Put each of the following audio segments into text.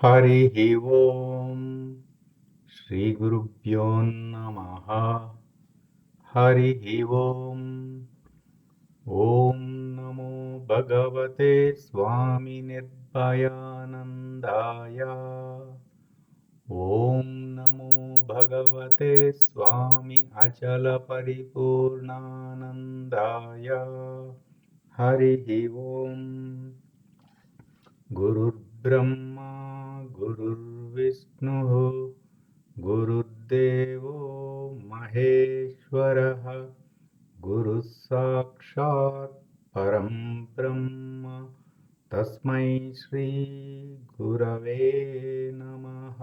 हरिः ओम् श्रीगुरुभ्यो नमः। हरिः ओम्। ॐ नमो भगवते स्वामी निर्भयानन्दाय। ॐ नमो भगवते स्वामी अचल परिपूर्णानन्दाय। हरिः ओम्। गुरुर्ब्रह्मा गुरुर्विष्णुः गुरुर्देवो महेश्वरः गुरुः साक्षात् परं ब्रह्म तस्मै श्री गुरवे नमः।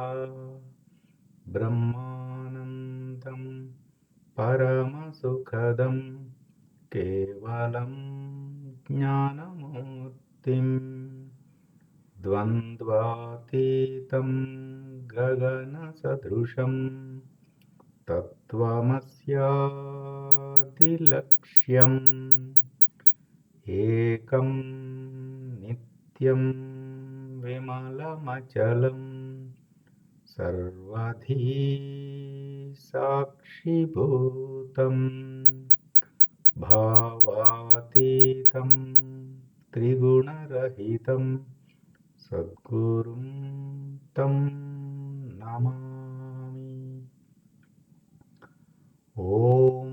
ब्रह्मानन्दं परमसुखदं केवलं ज्ञानमूर्तिम् द्वन्द्वातीतं गगनसदृशं तत्त्वमस्यादिलक्ष्यम् एकं नित्यं विमलमचलं सर्वधी साक्षिभूतं भावातीतं त्रिगुणरहितं सद्गुरुं तं नमामि। ॐ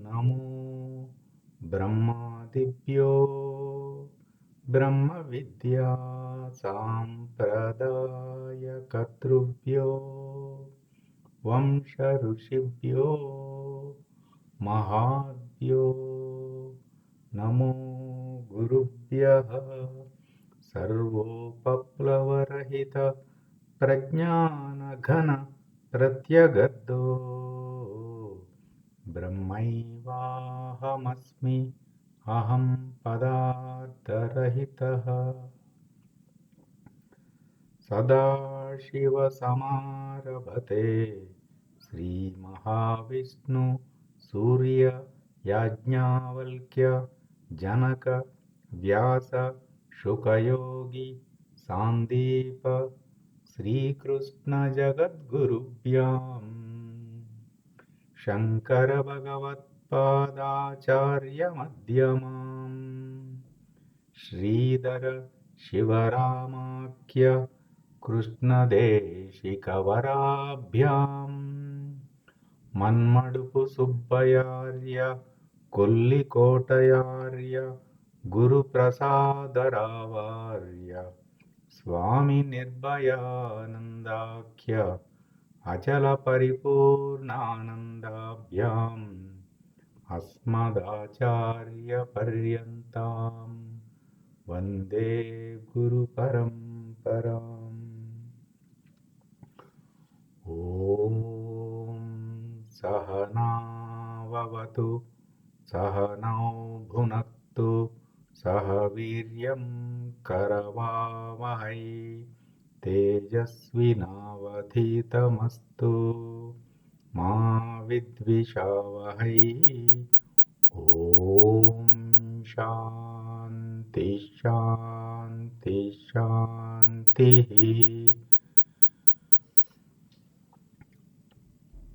नमो ब्रह्मादिभ्यो ब्रह्मविद्या साम्प्रदायकर्तृभ्यो वंश ऋषिभ्यो महाभ्यो नमो गुरुभ्यः। सर्वोपप्लवरहित प्रज्ञानघन प्रत्यगद्धो ब्रह्मैवाहमस्मि अहं पदार्थरहितः। सदाशिवसमारभते श्रीमहाविष्णु सूर्य याज्ञावल्क्य जनक व्यास शुकयोगी सान्दीप श्रीकृष्णजगद्गुरुभ्याम् शङ्करभगवत्पादाचार्यमध्यमाम् श्रीधर शिवरामाख्य कृष्णदेशिकवराभ्याम् मन्मडुपु सुब्बयार्य कोल्लिकोटयार्य गुरुप्रसादरावार्य स्वामी निर्भयानन्दाख्य अचल परिपूर्णानन्दाभ्याम् अस्मदाचार्यपर्यन्तां वन्दे गुरुपरम्पराम्। ॐ सहनाववतु सहनौ भुनक्तु सह वीर्यं करवावहै तेजस्विनावधीतमस्तु मा विद्विषावहै। ॐ शान्ति शान्ति शान्तिः।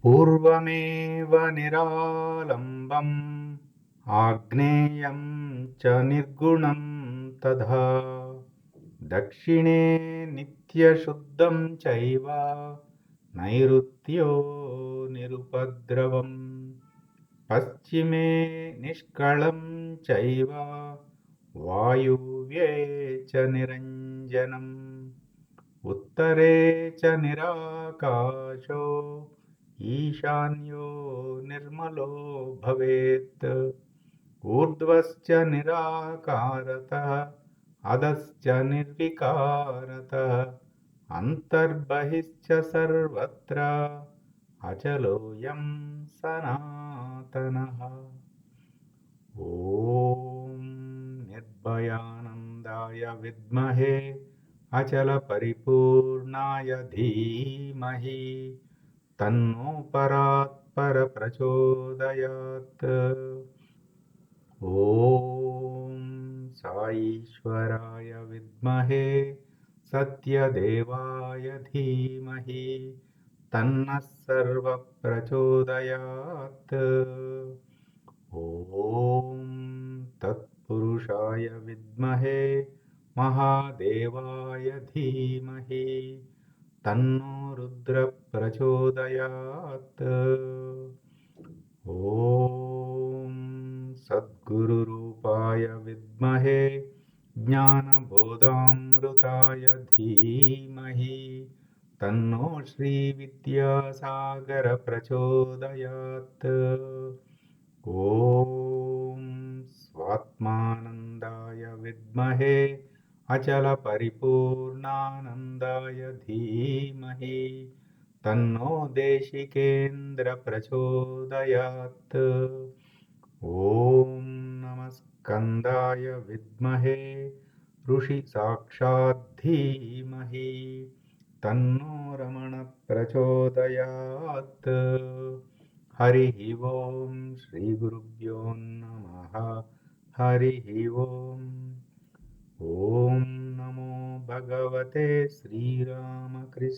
पूर्वमेव निरालम्बम् आग्नेयं च निर्गुणं तथा दक्षिणे नित्यशुद्धं चैव नैऋत्यो निरुपद्रवम् पश्चिमे निष्कलं चैव वायुव्ये च निरञ्जनम् उत्तरे च निराकाशो ईशान्यो निर्मलो भवेत् ऊर्ध्वश्च निराकारतः अधश्च निर्विकारतः अन्तर्बहिश्च सर्वत्र अचलोऽयं सनातनः। ॐ निर्भयानन्दाय विद्महे अचलपरिपूर्णाय धीमहि तन्नो परात्पर प्रचोदयात्। ॐ साईश्वराय विद्महे సత్యదేవాయ ధీమహి తన్నః సర్వ ప్రచోదయాత్. ఓం తత్పురుషాయ విద్మహే మహాదేవాయ ధీమహి తన్నో రుద్ర ప్రచోదయాత్. ఓం సద్గురురూపాయ విద్మహే జ్ఞానబోధామృతాయ ధీమహి తన్నో శ్రీవిద్యాసాగర ప్రచోదయాత్. ఓం స్వాత్మానందాయ విద్మహే అచల పరిపూర్ణానందాయ ధీమహి తన్నో దేశికేంద్ర ప్రచోదయాత్. ఓం నమస్కందాయ విద్మహే ఋషి సాక్షాత్ ధీమహి తన్నో రమణ ప్రచోదయాత్. హరి ఓం శ్రీ గురుభ్యో నమః. హరి ఓం. ఓం నమో భగవతే శ్రీరామకృష్ణాయ.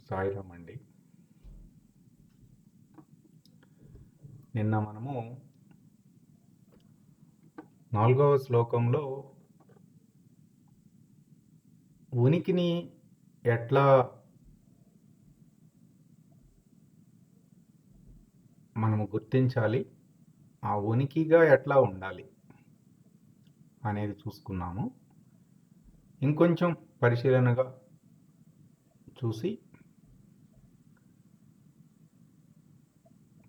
సాయిరామ్ అండి. నిన్న మనము 4వ శ్లోకంలో ఉనికిని ఎట్లా మనము గుర్తించాలి, ఆ ఉనికిగా ఎట్లా ఉండాలి అనేది చూసుకున్నాము. ఇంకొంచెం పరిశీలనగా చూసి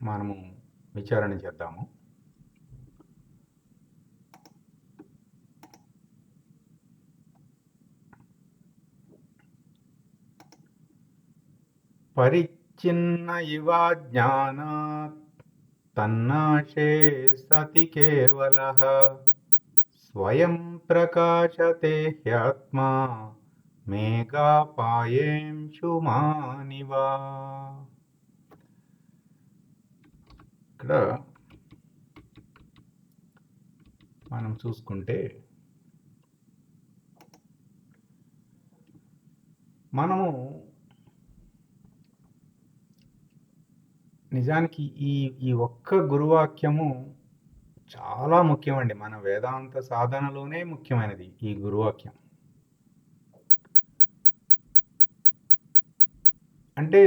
మనము విచారణ చేద్దాము. పరిచ్ఛిన్న ఇవ జ్ఞానాత్ తన్నాశే సతి కేవలః స్వయం ప్రకాశతే హ్యాత్మా మేఘాపాయేంశుమానివా. ఇక్కడ మనం చూసుకుంటే మనము నిజానికి ఈ ఒక్క గురువాక్యము చాలా ముఖ్యమండి. మన వేదాంత సాధనలోనే ముఖ్యమైనది ఈ గురువాక్యం. అంటే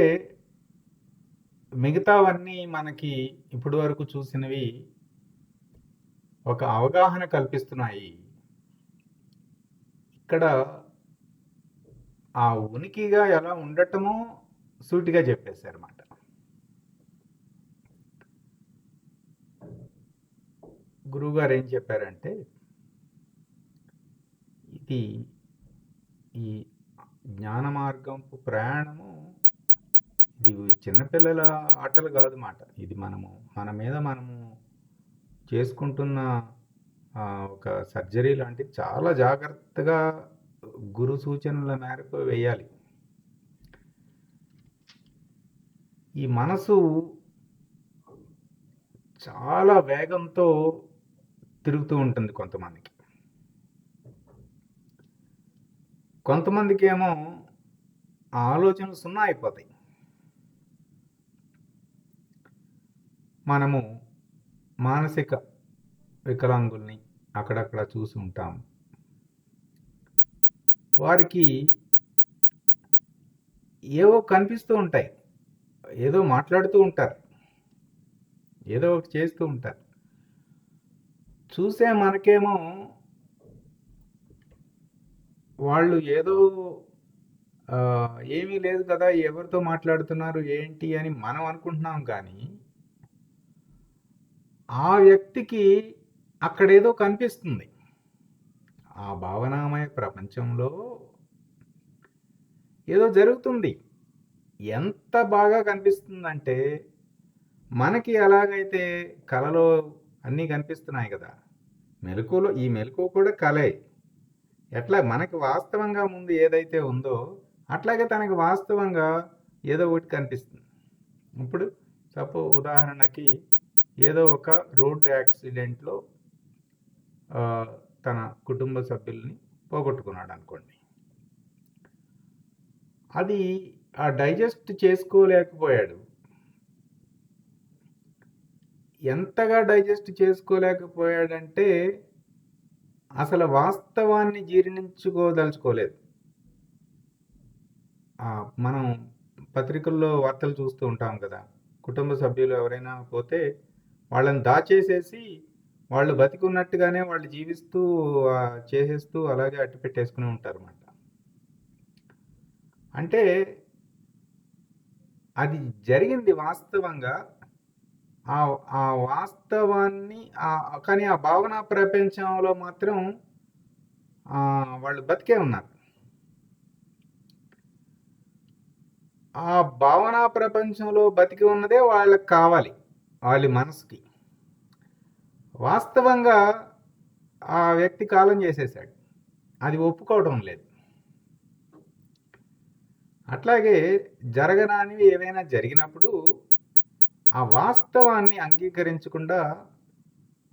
మిగతావన్నీ మనకి ఇప్పటి వరకు చూసినవి ఒక అవగాహన కల్పిస్తున్నాయి. ఇక్కడ ఆ ఉనికిగా ఎలా ఉండటమో సూటిగా చెప్పేశారన్నమాట. గురువుగారు ఏం చెప్పారంటే, ఇది ఈ జ్ఞాన మార్గంపు ప్రయాణము ఇది చిన్నపిల్లల ఆటలు కాదు మాట. ఇది మన మీద మనము చేసుకుంటున్న ఒక సర్జరీ లాంటిది. చాలా జాగ్రత్తగా గురు సూచనల మేరకు వేయాలి. ఈ మనసు చాలా వేగంతో తిరుగుతూ ఉంటుంది కొంతమందికి. కొంతమందికి ఏమో ఆలోచనలు సున్నా అయిపోతాయి. మనము మానసిక వికలాంగుల్ని అక్కడక్కడ చూసి ఉంటాం. వారికి ఏవో కనిపిస్తూ ఉంటాయి, ఏదో మాట్లాడుతూ ఉంటారు, ఏదో ఒకటి చేస్తూ ఉంటారు. చూసే మనకేమో వాళ్ళు ఏదో ఏమీ లేదు కదా, ఎవరితో మాట్లాడుతున్నారు ఏంటి అని మనం అనుకుంటున్నాం. కానీ ఆ వ్యక్తికి అక్కడేదో కనిపిస్తుంది. ఆ భావనామయ ప్రపంచంలో ఏదో జరుగుతుంది. ఎంత బాగా కనిపిస్తుందంటే, మనకి ఎలాగైతే కలలో అన్నీ కనిపిస్తున్నాయి కదా, మెలకువలో ఈ మెలకువ కూడా కలే. ఎట్లా మనకి వాస్తవంగా ముందు ఏదైతే ఉందో అట్లాగే తనకి వాస్తవంగా ఏదో ఒకటి కనిపిస్తుంది. ఇప్పుడు ఉదాహరణకి ఏదో ఒక రోడ్డు యాక్సిడెంట్లో తన కుటుంబ సభ్యుల్ని పోగొట్టుకున్నాడు అనుకోండి. అది డైజెస్ట్ చేసుకోలేకపోయాడు. ఎంతగా డైజెస్ట్ చేసుకోలేకపోయాడంటే అసలు వాస్తవాన్ని జీర్ణించుకోదలుచుకోలేదు. మనం పత్రికల్లో వార్తలు చూస్తూ ఉంటాం కదా! కుటుంబ సభ్యులు ఎవరైనా పోతే వాళ్ళని దాచేసేసి వాళ్ళు బతికున్నట్టుగానే వాళ్ళు జీవిస్తూ చేసేస్తూ అలాగే అట్టిపెట్టేసుకుని ఉంటారన్నమాట. అంటే అది జరిగింది వాస్తవంగా. ఆ వాస్తవాన్ని కానీ ఆ భావనా ప్రపంచంలో మాత్రం వాళ్ళు బతికే ఉన్నారు. ఆ భావనా ప్రపంచంలో బతికి ఉన్నదే వాళ్ళకి కావాలి, వాళ్ళ మనసుకి. వాస్తవంగా ఆ వ్యక్తి కాలం చేసేసాడు, అది ఒప్పుకోవడం లేదు. అట్లాగే జరగరానివి ఏవైనా జరిగినప్పుడు ఆ వాస్తవాన్ని అంగీకరించకుండా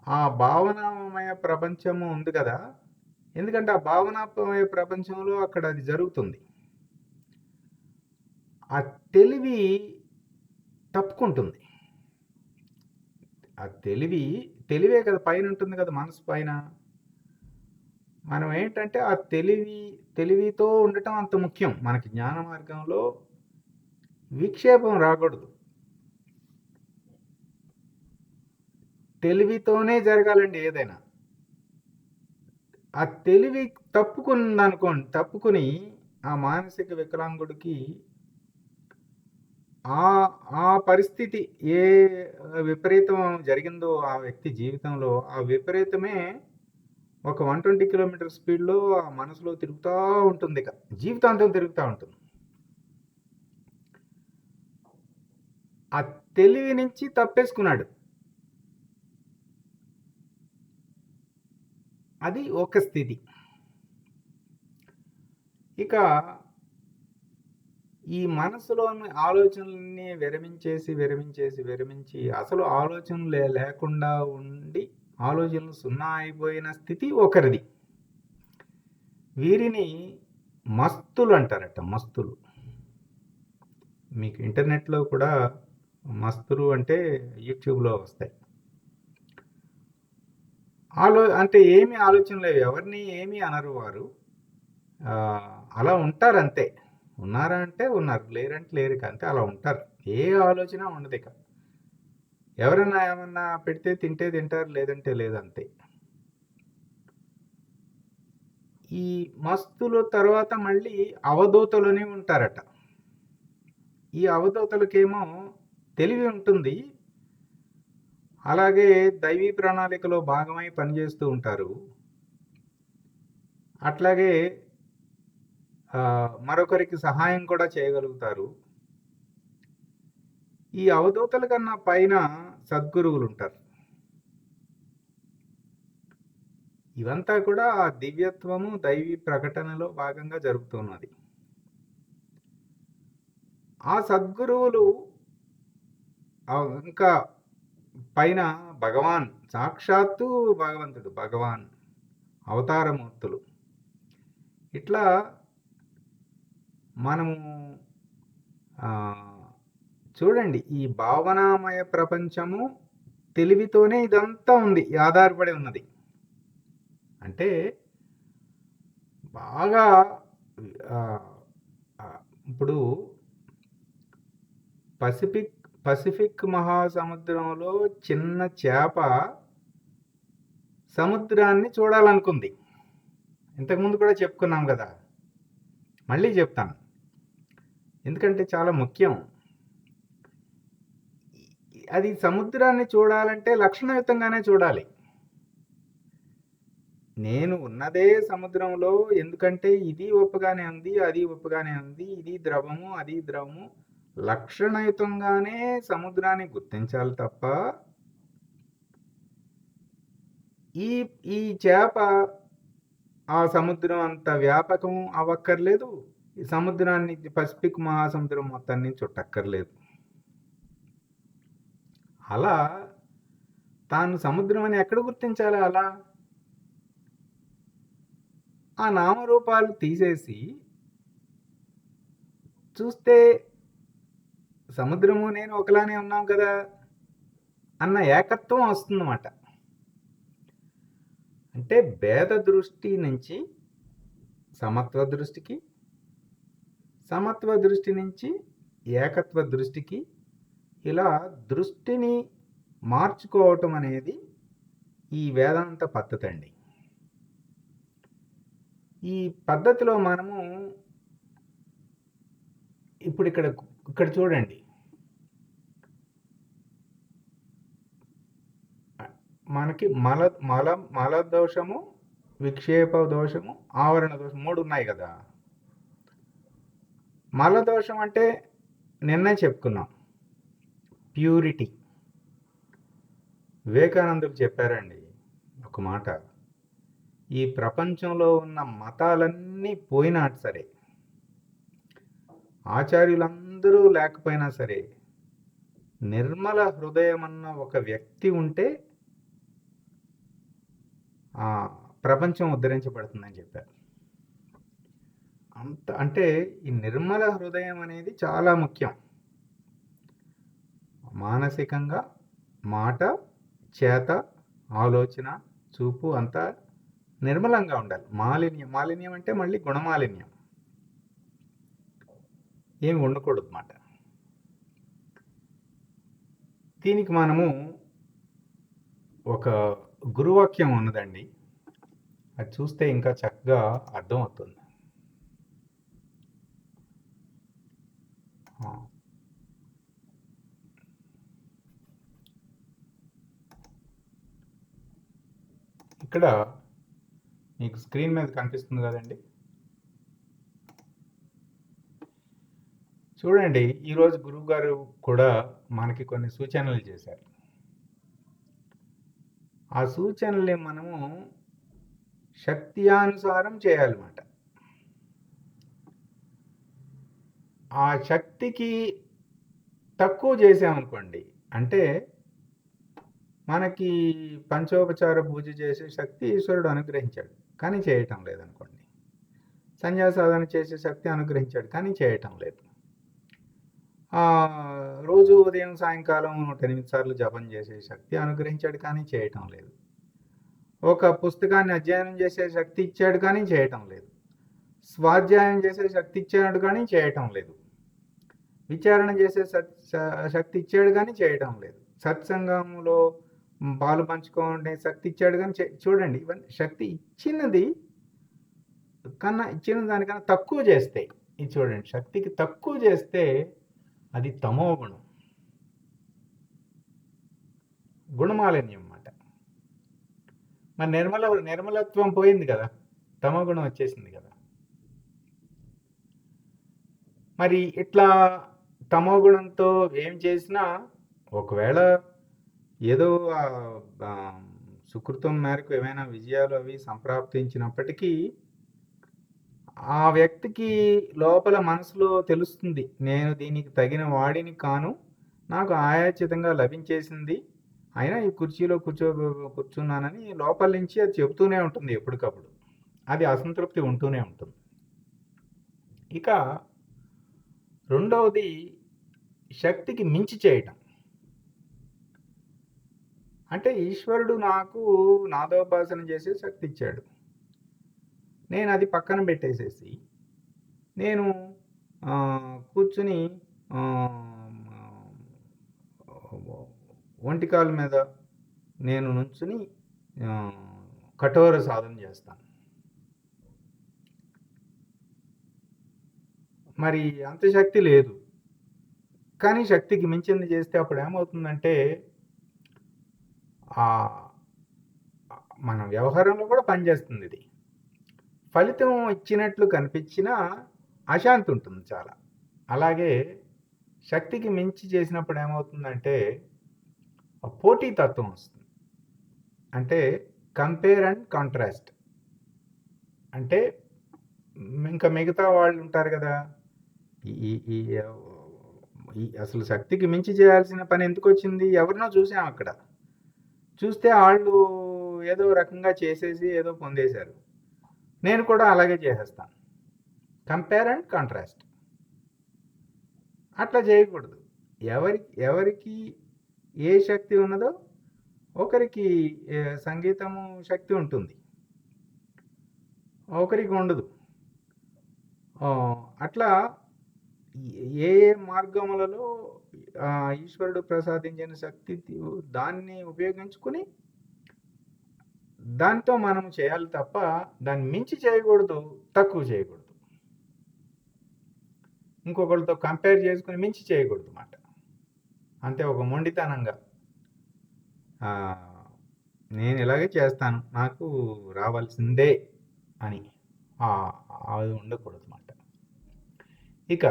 ఆ భావనామయ ప్రపంచము ఉంది కదా, ఎందుకంటే ఆ భావనామయ ప్రపంచంలో అక్కడ అది జరుగుతుంది. ఆ తెలివి తప్పుకుంటుంది. ఆ తెలివే కదా పైన ఉంటుంది కదా, మనసు పైన. మనం ఏంటంటే ఆ తెలివితో ఉండటం అంత ముఖ్యం. మనకి జ్ఞాన మార్గంలో విక్షేపం రాకూడదు. తెలివితోనే జరగాలండి ఏదైనా. ఆ తెలివి తప్పుకుని ఆ మానసిక వికలాంగుడికి ఆ పరిస్థితి ఏ విపరీతం జరిగిందో ఆ వ్యక్తి జీవితంలో, ఆ విపరీతమే ఒక 120 కిలోమీటర్ స్పీడ్లో ఆ మనసులో తిరుగుతూ ఉంటుంది. ఇక జీవితాంతం తిరుగుతూ ఉంటుంది. ఆ తెలివి నుంచి తప్పేసుకున్నాడు. అది ఒక స్థితి. ఇక ఈ మనసులోని ఆలోచనల్ని విరమించి అసలు ఆలోచనలు లేకుండా ఉండి ఆలోచనలు సున్నా అయిపోయిన స్థితి ఒకరిది. వీరిని మస్తులు అంటారట. మస్తులు. మీకు ఇంటర్నెట్లో కూడా మస్తులు అంటే యూట్యూబ్లో వస్తాయి. అంటే ఏమి ఆలోచనలు, ఎవరిని ఏమీ అనరు వారు. అలా ఉంటారు అంతే. ఉన్నారా అంటే ఉన్నారు, లేరంటే లేరు. అంతే, అలా ఉంటారు. ఏ ఆలోచన ఉండదు. ఇక ఎవరైనా ఏమన్నా పెడితే తింటే తింటారు, లేదంటే లేదంతే. ఈ మస్తులు తర్వాత మళ్ళీ అవధూతలని ఉంటారట. ఈ అవధూతలకేమో తెలివి ఉంటుంది, అలాగే దైవీ ప్రణాళికలో భాగమై పనిచేస్తూ ఉంటారు. అట్లాగే మరొకరికి సహాయం కూడా చేయగలుగుతారు. ఈ అవధూతల కన్నా పైన సద్గురువులు ఉంటారు. ఇవంతా కూడా ఆ దివ్యత్వము, దైవీ ప్రకటనలో భాగంగా జరుగుతున్నది. ఆ సద్గురువులు ఇంకా పైన భగవాన్, సాక్షాత్తు భగవంతుడు, భగవాన్ అవతారమూర్తులు. ఇట్లా మనము చూడండి, ఈ భావనామయ ప్రపంచము తెలివితోనే ఇదంతా ఉంది, ఆధారపడి ఉన్నది. అంటే బాగా ఇప్పుడు పసిఫిక్ మహాసముద్రంలో చిన్న చేప సముద్రాన్ని చూడాలనుకుంది. ఇంతకుముందు కూడా చెప్పుకున్నాం కదా, మళ్ళీ చెప్తాను ఎందుకంటే చాలా ముఖ్యం. అది సముద్రాన్ని చూడాలంటే లక్షణయుతంగానే చూడాలి. నేను ఉన్నదే సముద్రంలో, ఎందుకంటే ఇది ఒప్పుగానే ఉంది, అది ఒప్పుగానే ఉంది, ఇది ద్రవము, అది ద్రవము, లక్షణయుతంగానే సముద్రాన్ని గుర్తించాలి తప్ప ఈ చేప ఆ సముద్రం అంత వ్యాపకం అవ్వక్కర్లేదు, ఈ సముద్రాన్ని, పసిఫిక్ మహాసముద్రం మొత్తాన్ని చుట్టక్కర్లేదు. అలా తాను సముద్రం అని ఎక్కడ గుర్తించాలి? అలా ఆ నామరూపాలు తీసేసి చూస్తే సముద్రము నేను ఒకలానే ఉన్నాం కదా అన్న ఏకత్వం వస్తుందన్నమాట. అంటే భేద దృష్టి నుంచి సమత్వ దృష్టికి, సమత్వ దృష్టి నుంచి ఏకత్వ దృష్టికి, ఇలా దృష్టిని మార్చుకోవటం అనేది ఈ వేదాంత పద్ధతి అండి. ఈ పద్ధతిలో మనము ఇప్పుడు ఇక్కడ చూడండి, మనకి మల దోషము, విక్షేప దోషము, ఆవరణ దోషం 3 ఉన్నాయి కదా. మల దోషం అంటే నిన్నే చెప్పుకున్నాం, ప్యూరిటీ. వివేకానందుడు చెప్పారండి ఒక మాట, ఈ ప్రపంచంలో ఉన్న మతాలన్నీ పోయినా సరే, ఆచార్యులందరూ లేకపోయినా సరే, నిర్మల హృదయం అన్న ఒక వ్యక్తి ఉంటే ప్రపంచం ఉద్ధరించబడుతుందని చెప్పారు. అంటే ఈ నిర్మల హృదయం అనేది చాలా ముఖ్యం. మానసికంగా, మాట, చేత, ఆలోచన, చూపు అంతా నిర్మలంగా ఉండాలి. మాలిన్యం అంటే మళ్ళీ గుణమాలిన్యం ఏమి ఉండకూడదు అన్నమాట. దీనికి మనము ఒక గురువాక్యం ఉన్నదండి, అది చూస్తే ఇంకా చక్కగా అర్థమవుతుంది. ఇక్కడ మీకు స్క్రీన్ మీద కనిపిస్తుంది కదండి, చూడండి. ఈరోజు గురువు గారు కూడా మనకి కొన్ని సూచనలు చేశారు. ఆ సూచనల్ని మనము శక్త్యానుసారం చేయాలన్నమాట. ఆ శక్తికి తక్కువ చేసామనుకోండి, అంటే మనకి పంచోపచార పూజ చేసే శక్తి ఈశ్వరుడు అనుగ్రహించాడు కానీ చేయటం లేదనుకోండి, సంధ్యాసాధన చేసే శక్తి అనుగ్రహించాడు కానీ చేయటం లేదు, రోజు ఉదయం సాయంకాలం 108 సార్లు జపం చేసే శక్తి అనుగ్రహించాడు కానీ చేయటం లేదు, ఒక పుస్తకాన్ని అధ్యయనం చేసే శక్తి ఇచ్చాడు కానీ చేయటం లేదు, స్వాధ్యాయం చేసే శక్తి ఇచ్చాడు కానీ చేయటం లేదు, విచారణ చేసే శక్తి ఇచ్చాడు కానీ చేయటం లేదు, సత్సంగంలో పాలు పంచుకోండి శక్తి ఇచ్చాడు కానీ చూడండి, ఇవన్నీ శక్తి ఇచ్చిన దానికన్నా తక్కువ చేస్తే, ఇది చూడండి, శక్తికి తక్కువ చేస్తే అది తమో గుణం, గుణమాలిన్యం అన్నమాట. మరి నిర్మలత్వం పోయింది కదా, తమో గుణం వచ్చేసింది కదా. మరి ఇట్లా తమో గుణంతో ఏం చేసినా, ఒకవేళ ఏదో సుకృతం మేరకు ఏమైనా విజయాలు అవి సంప్రాప్తించినప్పటికీ ఆ వ్యక్తికి లోపల మనసులో తెలుస్తుంది, నేను దీనికి తగిన వాడిని కాను, నాకు ఆయాచితంగా లభించేసింది, అయినా ఈ కుర్చీలో కూర్చున్నానని లోపల నుంచి అది చెబుతూనే ఉంటుంది ఎప్పటికప్పుడు. అది అసంతృప్తి ఉంటూనే ఉంటుంది. ఇక రెండవది శక్తికి మించి చేయటం. అంటే ఈశ్వరుడు నాకు నాదోపాసన చేసే శక్తి ఇచ్చాడు, నేను అది పక్కన పెట్టేసేసి నేను కూర్చుని ఒంటికాల మీద నేను నుంచుని కఠోర సాధన చేస్తాను. మరి అంత శక్తి లేదు, కానీ శక్తికి మించింది చేస్తే అప్పుడు ఏమవుతుందంటే మన వ్యవహారంలో కూడా పనిచేస్తుంది. ఇది ఫలితం ఇచ్చినట్లు కనిపించినా అశాంతి ఉంటుంది చాలా. అలాగే శక్తికి మించి చేసినప్పుడు ఏమవుతుందంటే పోటీతత్వం వస్తుంది. అంటే కంపేర్ అండ్ కాంట్రాస్ట్. అంటే ఇంకా మిగతా వాళ్ళు ఉంటారు కదా, అసలు శక్తికి మించి చేయాల్సిన పని ఎందుకు వచ్చింది, ఎవరినో చూసాం అక్కడ, చూస్తే వాళ్ళు ఏదో రకంగా చేసేసి ఏదో పొందేశారు, నేను కూడా అలాగే చేసేస్తాను. Compare and contrast. అట్లా చేయకూడదు. ఎవరికి ఏ శక్తి ఉన్నదో ఒకరికి సంగీతము శక్తి ఉంటుంది, ఒకరికి ఉండదు. అట్లా ఏ ఏ మార్గములలో ఈశ్వరుడు ప్రసాదించిన శక్తి దాన్ని ఉపయోగించుకుని దాంతో మనం చేయాలి తప్ప దాన్ని మించి చేయకూడదు, తక్కువ చేయకూడదు. ఇంకొకరితో కంపేర్ చేసుకుని మించి చేయకూడదు అన్నమాట. అంతే, ఒక మొండితనంగా నేను ఇలాగే చేస్తాను, నాకు రావాల్సిందే అని అది ఉండకూడదు అన్నమాట. ఇక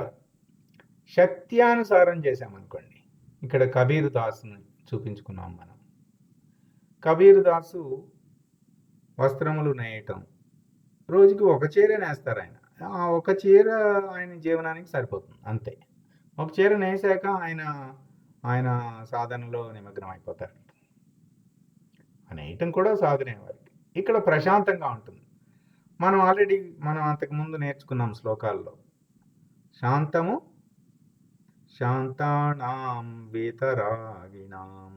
శక్త్యానుసారం చేసామనుకోండి, ఇక్కడ కబీర్ దాస్ని చూపించుకున్నాం మనం. కబీర్ దాసు వస్త్రములు నేయటం, రోజుకి ఒక చీర నేస్తారు ఆయన. ఆ ఒక చీర ఆయన జీవనానికి సరిపోతుంది, అంతే. ఒక చీర నేసాక ఆయన సాధనలో నిమగ్నం అయిపోతారు. నేయటం కూడా సాధనే వారికి. ఇక్కడ ప్రశాంతంగా ఉంటుంది. మనం అంతకుముందు నేర్చుకున్నాం శ్లోకాల్లో, శాంతము శాంతానాం వీతరాగిణాం.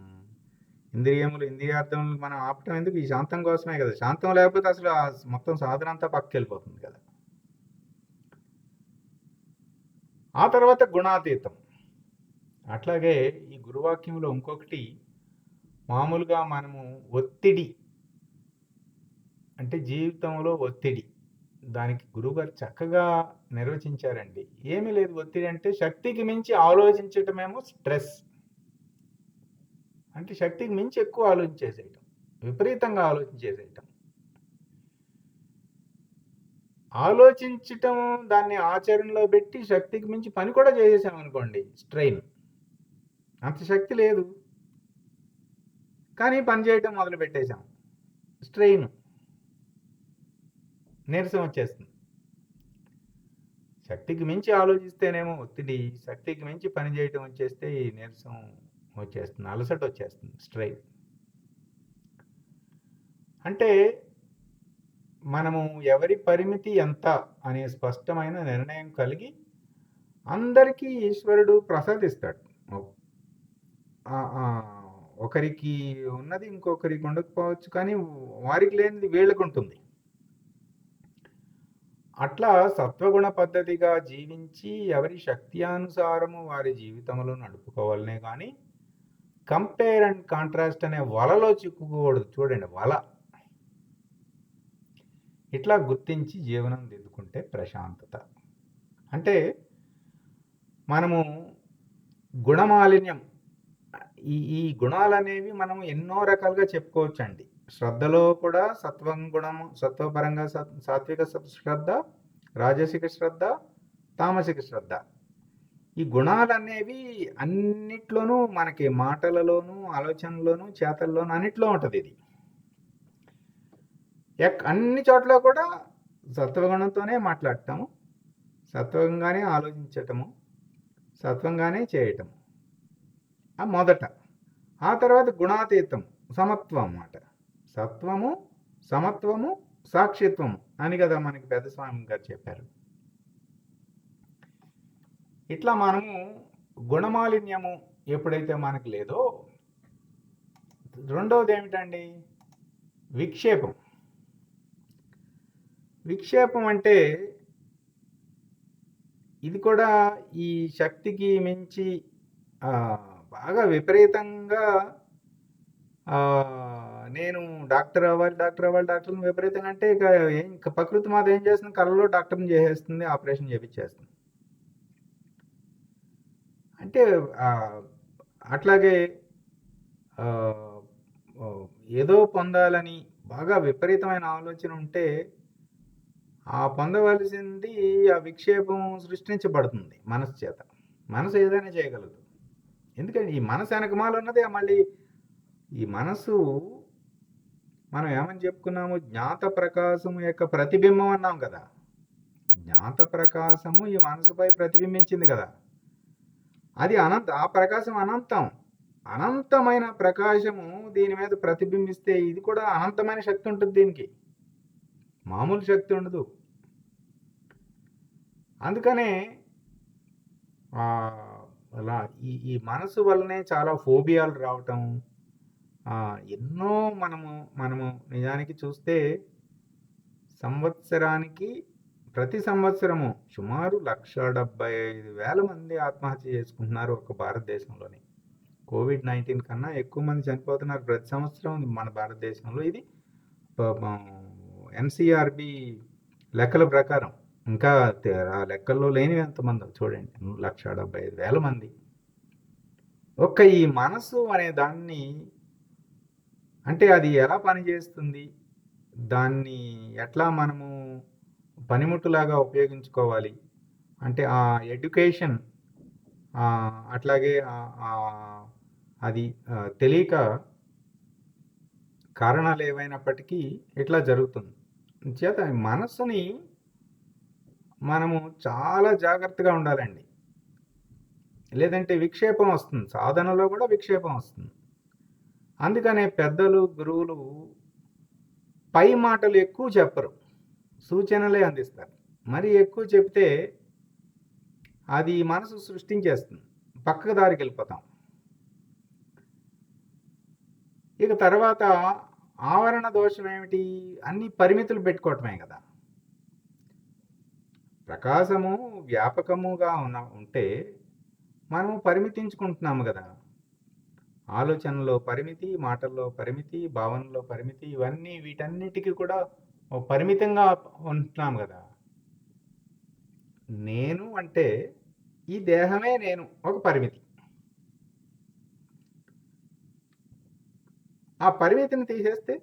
ఇంద్రియార్థములు మనం ఆపటం ఎందుకు? ఈ శాంతం కోసమే కదా. శాంతం లేకపోతే అసలు మొత్తం సాధన అంతా పక్కకి వెళ్ళిపోతుంది కదా. ఆ తర్వాత గుణాతీతం. అట్లాగే ఈ గురువాక్యంలో ఇంకొకటి, మామూలుగా మనము ఒత్తిడి అంటే జీవితంలో ఒత్తిడి, దానికి గురువుగారు చక్కగా నిర్వచించారండి. ఏమీ లేదు, ఒత్తిడి అంటే శక్తికి మించి ఆలోచించటమేమో స్ట్రెస్. అంటే శక్తికి మించి ఎక్కువ ఆలోచించేసేయటం, విపరీతంగా ఆలోచించేసేయటం. ఆలోచించటం, దాన్ని ఆచరణలో పెట్టి శక్తికి మించి పని కూడా చేసేసామనుకోండి, స్ట్రెయిన్. అంత శక్తి లేదు కానీ పని చేయటం మొదలు పెట్టేశాం, స్ట్రెయిన్, నీరసం వచ్చేస్తుంది. శక్తికి మించి ఆలోచిస్తేనేమో ఒత్తిడి, శక్తికి మించి పని చేయటం వచ్చేస్తే ఈ నీరసం వచ్చేస్తుంది, అలసట వచ్చేస్తుంది, స్ట్రెయిన్. అంటే మనము ఎవరి పరిమితి ఎంత అనే స్పష్టమైన నిర్ణయం కలిగి అందరికీ ఈశ్వరుడు ప్రసాదిస్తాడు. ఒకరికి ఉన్నది ఇంకొకరికి ఉండకపోవచ్చు, కానీ వారికి లేనిది వీళ్ళకు ఉంటుంది. అట్లా సత్వగుణ పద్ధతిగా జీవించి ఎవరి శక్త్యానుసారము వారి జీవితంలో నడుపుకోవాలనే కానీ కంపేర్ అండ్ కాంట్రాస్ట్ అనే వలలో చిక్కుకోకూడదు. చూడండి, వల. ఇట్లా గుర్తించి జీవనం దిద్దుకుంటే ప్రశాంతత. అంటే మనము గుణమాలిన్యం, ఈ గుణాలనేవి మనం ఎన్నో రకాలుగా చెప్పుకోవచ్చు అండి. శ్రద్ధలో కూడా సత్వం గుణము, సత్వపరంగా సాత్విక శ్రద్ధ, రాజసిక శ్రద్ధ, తామసిక శ్రద్ధ. ఈ గుణాలనేవి అన్నిట్లోనూ మనకి మాటలలోనూ, ఆలోచనలోనూ, చేతల్లోనూ అన్నిట్లో ఉంటుంది. ఇది అన్ని చోట్ల కూడా సత్వగుణంతోనే మాట్లాడటము, సత్వంగానే ఆలోచించటము, సత్వంగానే చేయటము మొదట. ఆ తర్వాత గుణాతీతం, సమత్వం అన్నమాట. సత్వము, సమత్వము, సాక్షిత్వము అని కదా మనకి పెద్ద స్వామి గారు చెప్పారు. ఇట్లా మనము గుణమాలిన్యము ఎప్పుడైతే మనకు లేదో, రెండవది ఏమిటండి? విక్షేపం. విక్షేపం అంటే ఇది కూడా ఈ శక్తికి మించి బాగా విపరీతంగా నేను డాక్టర్ అవ్వాలి డాక్టర్ని విపరీతంగా అంటే ఇక ప్రకృతి మాత ఏం చేస్తుంది? కళ్ళలో డాక్టర్ని చేసేస్తుంది, ఆపరేషన్ చేపించేస్తుంది. అంటే అట్లాగే ఏదో పొందాలని బాగా విపరీతమైన ఆలోచన ఉంటే ఆ పొందవలసింది ఆ విక్షేపం సృష్టించబడుతుంది మనసు చేత. మనసు ఏదైనా చేయగలదు. ఎందుకంటే ఈ మనసు వెనకమాల ఉన్నది మళ్ళీ ఈ మనసు, మనం ఏమని చెప్పుకున్నాము? జ్ఞాత ప్రకాశము యొక్క ప్రతిబింబం అన్నాం కదా. జ్ఞాత ప్రకాశము ఈ మనసుపై ప్రతిబింబించింది కదా. అది ఆ ప్రకాశం అనంతమైన ప్రకాశము దీని మీద ప్రతిబింబిస్తే ఇది కూడా అనంతమైన శక్తి ఉంటుంది దీనికి. మామూలు శక్తి ఉండదు. అందుకనే అలా ఈ ఈ మనసు వల్లనే చాలా ఫోబియాలు రావటం. ఎన్నో మనము నిజానికి చూస్తే సంవత్సరానికి ప్రతి సంవత్సరము సుమారు 1,75,000 మంది ఆత్మహత్య చేసుకుంటున్నారు ఒక భారతదేశంలోని. కోవిడ్-19 కన్నా ఎక్కువ మంది చనిపోతున్నారు ప్రతి సంవత్సరం మన భారతదేశంలో. ఇది ఎన్సీఆర్బి లెక్కల ప్రకారం. ఇంకా ఆ లెక్కల్లో లేనివి ఎంతమందో చూడండి. 1,75,000 మంది. ఒక్క ఈ మనసు అనే దాన్ని, అంటే అది ఎలా పనిచేస్తుంది, దాన్ని ఎట్లా మనము పనిముట్టులాగా ఉపయోగించుకోవాలి అంటే ఆ ఎడ్యుకేషన్, అట్లాగే అది తెలియక కారణాలు ఏవైనప్పటికీ ఇట్లా జరుగుతుంది. చేత మనస్సుని మనము చాలా జాగ్రత్తగా ఉండాలండి. లేదంటే విక్షేపం వస్తుంది, సాధనలో కూడా విక్షేపం వస్తుంది. అందుకనే పెద్దలు, గురువులు పై మాటలు ఎక్కువ చెప్పరు, సూచనలే అందిస్తారు. మరి ఎక్కువ చెప్తే అది మనసు సృష్టించేస్తుంది, పక్కకు దారికి వెళ్ళిపోతాం. ఇక తర్వాత ఆవరణ దోషం ఏమిటి? అన్ని పరిమితులు పెట్టుకోవటమే కదా. ప్రకాశము వ్యాపకముగా ఉంటే మనము పరిమితించుకుంటున్నాము కదా. ఆలోచనలో పరిమితి, మాటల్లో పరిమితి, భావనలో పరిమితి, ఇవన్నీ వీటన్నిటికీ కూడా పరిమితంగా ఉంటున్నాము కదా. నేను అంటే ఈ దేహమే నేను, ఒక పరిమితి. ఆ పరిమితిని తీసేస్తే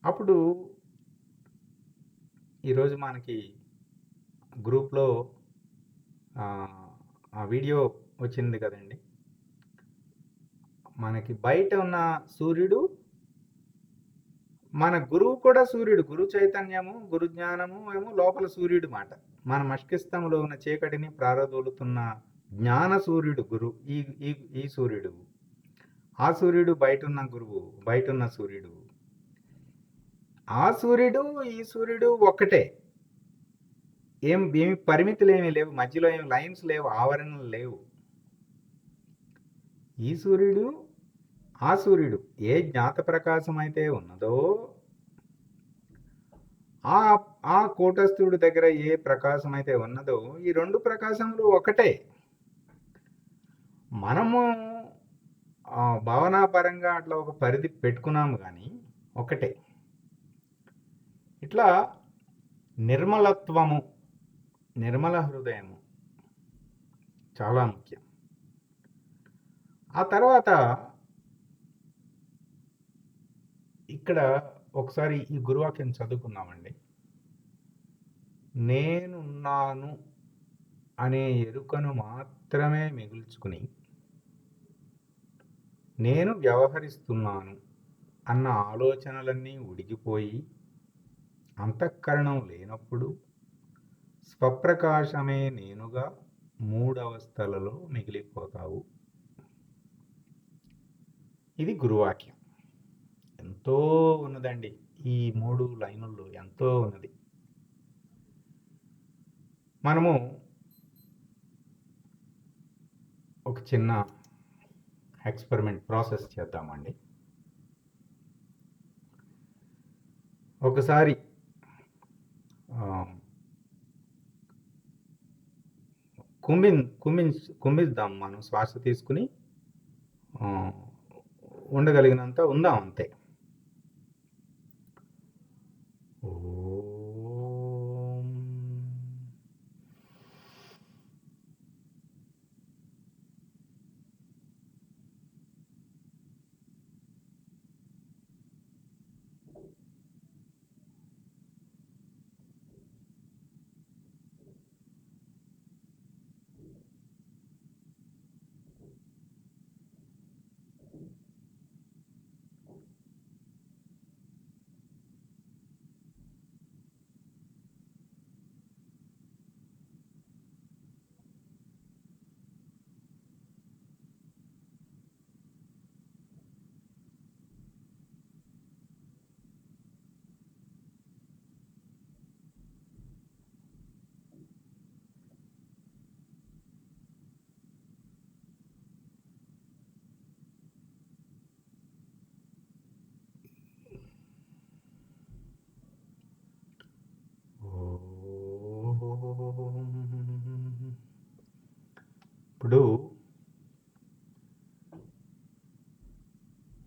అప్పుడు ఈరోజు మనకి గ్రూప్లో ఆ వీడియో వచ్చింది కదండి. మనకి బయట ఉన్న సూర్యుడు, మన గురువు కూడా సూర్యుడు. గురు చైతన్యము, గురు జ్ఞానము ఏమో లోపల సూర్యుడు మాట. మన మస్తిష్కంలో ఉన్న చీకటిని ప్రారదోలుతున్న జ్ఞాన సూర్యుడు గురు, ఈ సూర్యుడు. ఆ సూర్యుడు బయటున్న గురువు, బయటున్న సూర్యుడు. ఆ సూర్యుడు ఈ సూర్యుడు ఒక్కటే. ఏమి పరిమితులు ఏమీ లేవు, మధ్యలో ఏమి లైన్స్ లేవు, ఆవరణలు లేవు. ఈ సూర్యుడు ఆ సూర్యుడు ఏ జ్ఞాత ప్రకాశం అయితే ఉన్నదో ఆ కూటస్థుడి దగ్గర ఏ ప్రకాశం అయితే ఉన్నదో ఈ రెండు ప్రకాశములు ఒకటే. మనము భావనాపరంగా అట్లా ఒక పరిధి పెట్టుకున్నాము, కానీ ఒకటే. ఇట్లా నిర్మలత్వము, నిర్మల హృదయము చాలా ముఖ్యం. ఆ తర్వాత ఇక్కడ ఒకసారి ఈ గురువాక్యం చదువుకుందామండి. నేనున్నాను అనే ఎరుకను మాత్రమే మిగుల్చుకుని నేను వ్యవహరిస్తున్నాను అన్న ఆలోచనలన్నీ ఉడిగిపోయి అంతఃకరణం లేనప్పుడు స్వప్రకాశమే నేనుగా మూడవస్థలలో మిగిలిపోతావు. ఇది గురువాక్యం. ఎంతో ఉన్నదండి ఈ 3 లైనుల్లో, ఎంతో ఉన్నది. మనము ఒక చిన్న ఎక్స్పెరిమెంట్ ప్రాసెస్ చేద్దామండి. ఒకసారి కుంభిద్దాం. మనం శ్వాస తీసుకుని ఉండగలిగినంత ఉందాం, అంతే.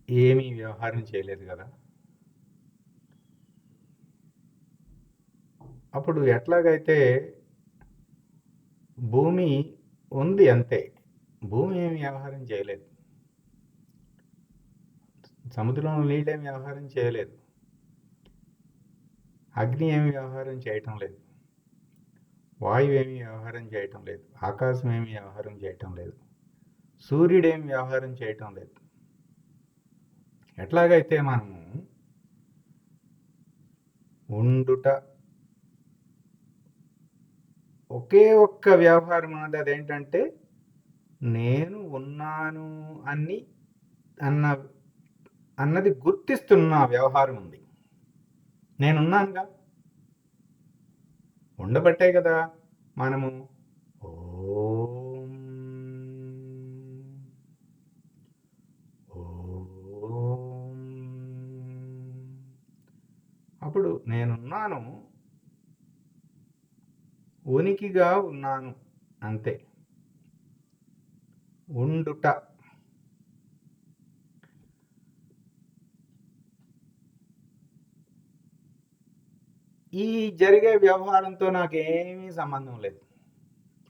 ఏమీ వ్యవహారం చేయలేదు కదా. అప్పుడు ఎట్లాగైతే భూమి ఉంది అంతే, భూమి ఏమి వ్యవహారం చేయలేదు, సముద్రంలో నీళ్ళేమి వ్యవహారం చేయలేదు, అగ్ని ఏమి వ్యవహారం చేయటం లేదు, వాయువు ఏమి వ్యవహారం చేయటం లేదు, ఆకాశం ఏమి వ్యవహారం చేయటం లేదు, సూర్యుడేమి వ్యవహారం చేయటం లేదు. ఎట్లాగైతే మనము ఉండుట ఒకే ఒక్క వ్యవహారం ఉన్నది, అదేంటంటే నేను ఉన్నాను అన్నది గుర్తిస్తున్న వ్యవహారం ఉంది. నేనున్నానుగా, ఉండబట్టే కదా మనము ఓం ఓం, అప్పుడు నేనున్నాను, ఉనికిగా ఉన్నాను అంతే. ఉండుట ఈ జరిగే వ్యవహారంతో నాకేమీ సంబంధం లేదు.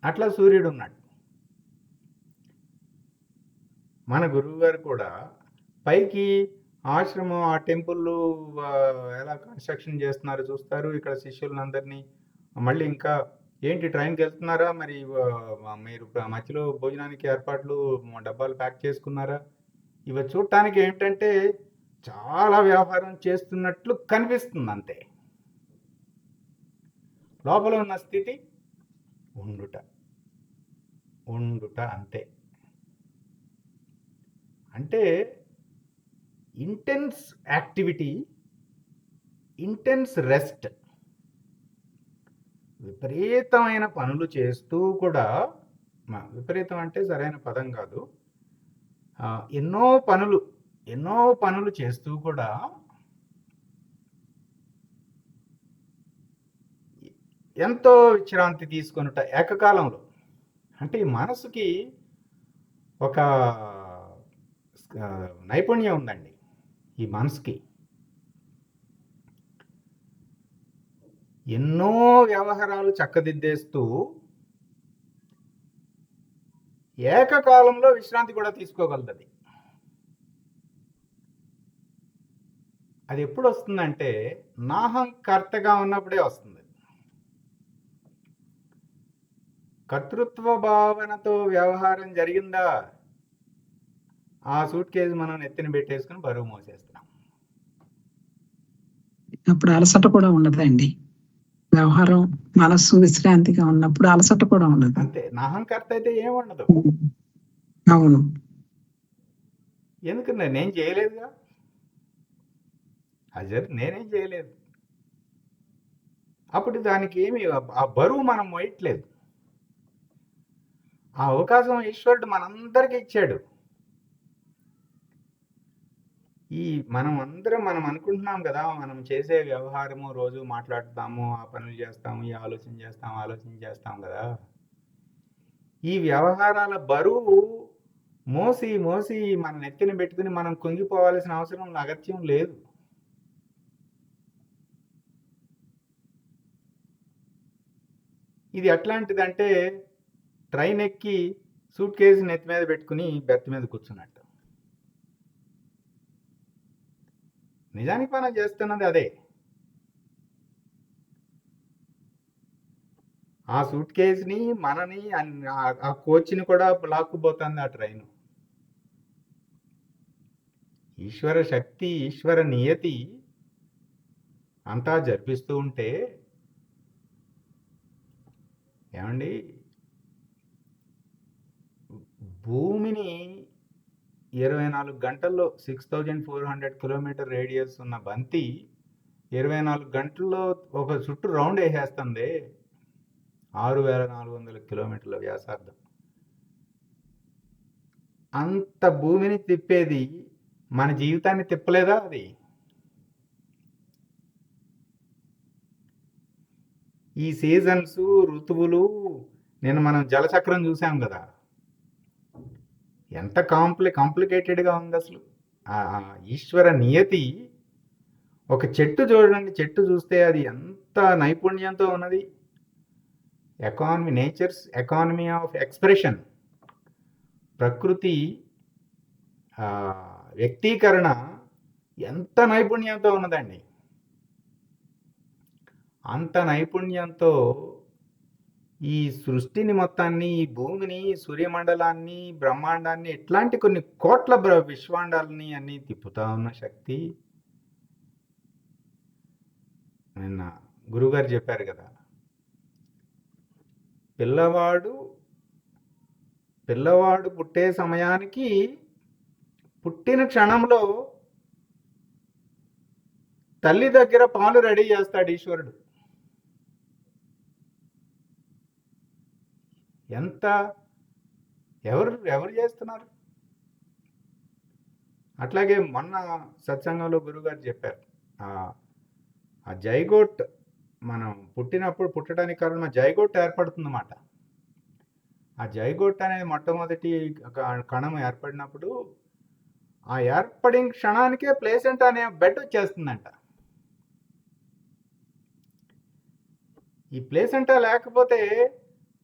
అట్లా సూర్యుడు ఉన్నాడు. మన గురువు గారు కూడా పైకి ఆశ్రమం, ఆ టెంపుల్ ఎలా కన్స్ట్రక్షన్ చేస్తున్నారు చూస్తారు, ఇక్కడ శిష్యులందరినీ మళ్ళీ ఇంకా ఏంటి ట్రైన్కి వెళ్తున్నారా, మరి మీరు మధ్యలో భోజనానికి ఏర్పాట్లు డబ్బాలు ప్యాక్ చేసుకున్నారా, ఇవి చూడటానికి ఏంటంటే చాలా వ్యవహారం చేస్తున్నట్లు కనిపిస్తుంది అంతే. లోపల ఉన్న స్థితి ఉండుట అంతే. అంటే ఇంటెన్స్ యాక్టివిటీ, ఇంటెన్స్ రెస్ట్. విపరీతమైన పనులు చేస్తూ కూడా, విపరీతం అంటే సరైన పదం కాదు, ఎన్నో పనులు చేస్తూ కూడా ఎంతో విశ్రాంతి తీసుకొనుట ఏకకాలంలో. అంటే ఈ మనసుకి ఒక నైపుణ్యం ఉందండి. ఈ మనసుకి ఎన్నో వ్యవహారాలు చక్కదిద్దేస్తూ ఏకకాలంలో విశ్రాంతి కూడా తీసుకోగలదు. అది ఎప్పుడు వస్తుందంటే నాహంకర్తగా ఉన్నప్పుడే వస్తుంది. కర్తృత్వ భావనతో వ్యవహారం జరిగిందా, ఆ సూట్ కేసు మనం నెత్తిన పెట్టేసుకుని బరువు మోసేస్తున్నాం. అప్పుడు అలసట కూడా ఉండదండి. వ్యవహారం మనస్సు విశ్రాంతిగా ఉన్నప్పుడు అలసట కూడా ఉండదు. అంతే. నాహంకర్త అయితే ఏముండదు. అవును. ఎందుకంటే నేను చేయలేదుగా, అది నేనేం చేయలేదు. అప్పుడు దానికి ఏమి ఆ బరువు మనం మోయట్లేదు. ఆ అవకాశం ఈశ్వరుడు మనందరికీ ఇచ్చాడు. మనం అనుకుంటున్నాం కదా, మనం చేసే వ్యవహారము, రోజు మాట్లాడుతాము, ఆ పనులు చేస్తాము, ఈ ఆలోచన చేస్తాం కదా, ఈ వ్యవహారాల బరువు మోసి మన నెత్తిన పెట్టుకుని మనం కుంగిపోవాల్సిన అవసరం, అగత్యం లేదు. ఇది ఎట్లాంటిదంటే ట్రైన్ ఎక్కి సూట్ కేసు నెత్తి మీద పెట్టుకుని బెర్త్ మీద కూర్చున్నట్టు. నిజానికి మనం చేస్తున్నది అదే. ఆ సూట్ కేసుని, మనని, ఆ కోచ్ని కూడా లాక్కుపోతుంది ఆ ట్రైన్. ఈశ్వర శక్తి, ఈశ్వర నియతి అంతా జరిపిస్తూ ఉంటే ఏమండి, భూమిని 24 గంటల్లో 6400 కిలోమీటర్ రేడియస్ ఉన్న బంతి 24 గంటల్లో ఒక చుట్టూ రౌండ్ వేసేస్తుంది. 6400 కిలోమీటర్ల వ్యాసార్థం. అంత భూమిని తిప్పేది మన జీవితాన్ని తిప్పలేదా? అది ఈ సీజన్స్, ఋతువులు, నేను మనం జలచక్రం చూసాం కదా, ఎంత కాంప్లికేటెడ్గా ఉంది అసలు. ఆ ఈశ్వర నియతి. ఒక చెట్టు చూడండి, చెట్టు చూస్తే అది ఎంత నైపుణ్యంతో ఉన్నది. నేచర్స్ ఎకానమీ ఆఫ్ ఎక్స్ప్రెషన్, ప్రకృతి ఆ, వ్యక్తీకరణ ఎంత నైపుణ్యంతో ఉన్నదండి. అంత నైపుణ్యంతో ఈ సృష్టిని మొత్తాన్ని, ఈ భూమిని, సూర్యమండలాన్ని, బ్రహ్మాండాన్ని, ఇట్లాంటి కొన్ని కోట్ల విశ్వాండాలని అన్ని తిప్పుతా ఉన్న శక్తి. నిన్న గురుగారు చెప్పారు కదా, పిల్లవాడు పుట్టే సమయానికి, పుట్టిన క్షణంలో తల్లి దగ్గర పాలు రెడీ చేస్తాడు ఈశ్వరుడు. ఎంత ఎవరు చేస్తున్నారు? అట్లాగే మొన్న సత్సంగంలో గురుగారు చెప్పారు, ఆ జైగోట్, మనం పుట్టడానికి కారణం జైగోట్ ఏర్పడుతుందన్నమాట. ఆ జైగోట్ అనేది మొట్టమొదటి కణం ఏర్పడినప్పుడు, ఆ ఏర్పడిన క్షణానికే ప్లేసెంటా అనే బెడ్ వచ్చేస్తుందంట. ఈ ప్లేసెంటా లేకపోతే